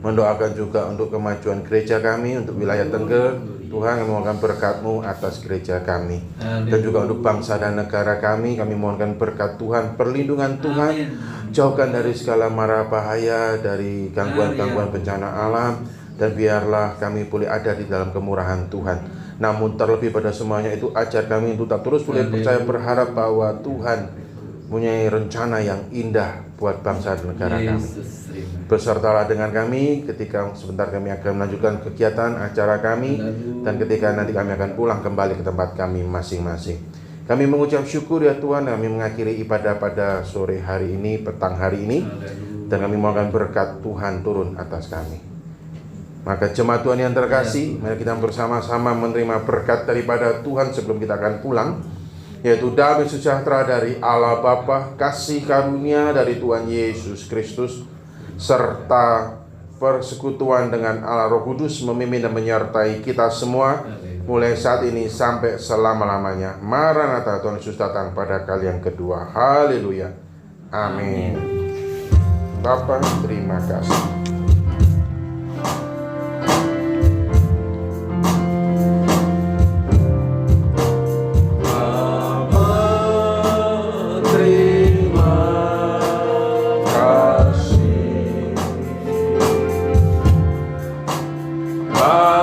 Mendoakan juga untuk kemajuan gereja kami, untuk wilayah Tengger. Tuhan, kami mohonkan berkat-Mu atas gereja kami. Dan juga untuk bangsa dan negara kami mohonkan berkat Tuhan, perlindungan Tuhan. Jauhkan dari segala mara bahaya, dari gangguan-gangguan bencana alam. Dan biarlah kami boleh ada di dalam kemurahan Tuhan. Namun terlebih pada semuanya itu, ajar kami untuk tak terus boleh percaya berharap bahwa Tuhan mempunyai rencana yang indah buat bangsa dan negara kami. Bersertalah dengan kami ketika sebentar kami akan melanjutkan kegiatan acara kami, dan ketika nanti kami akan pulang kembali ke tempat kami masing-masing. Kami mengucap syukur ya Tuhan, kami mengakhiri ibadah pada sore hari ini, petang hari ini, dan kami mohonkan berkat Tuhan turun atas kami. Maka jemaat Tuhan yang terkasih, mari kita bersama-sama menerima berkat daripada Tuhan sebelum kita akan pulang, yaitu damai sejahtera dari Allah Bapa, kasih karunia dari Tuhan Yesus Kristus, serta persekutuan dengan Allah Roh Kudus memimpin dan menyertai kita semua mulai saat ini sampai selama-lamanya. Maranatha, Tuhan Yesus datang pada kali yang kedua. Haleluya. Amin. Bapa, terima kasih. Bye.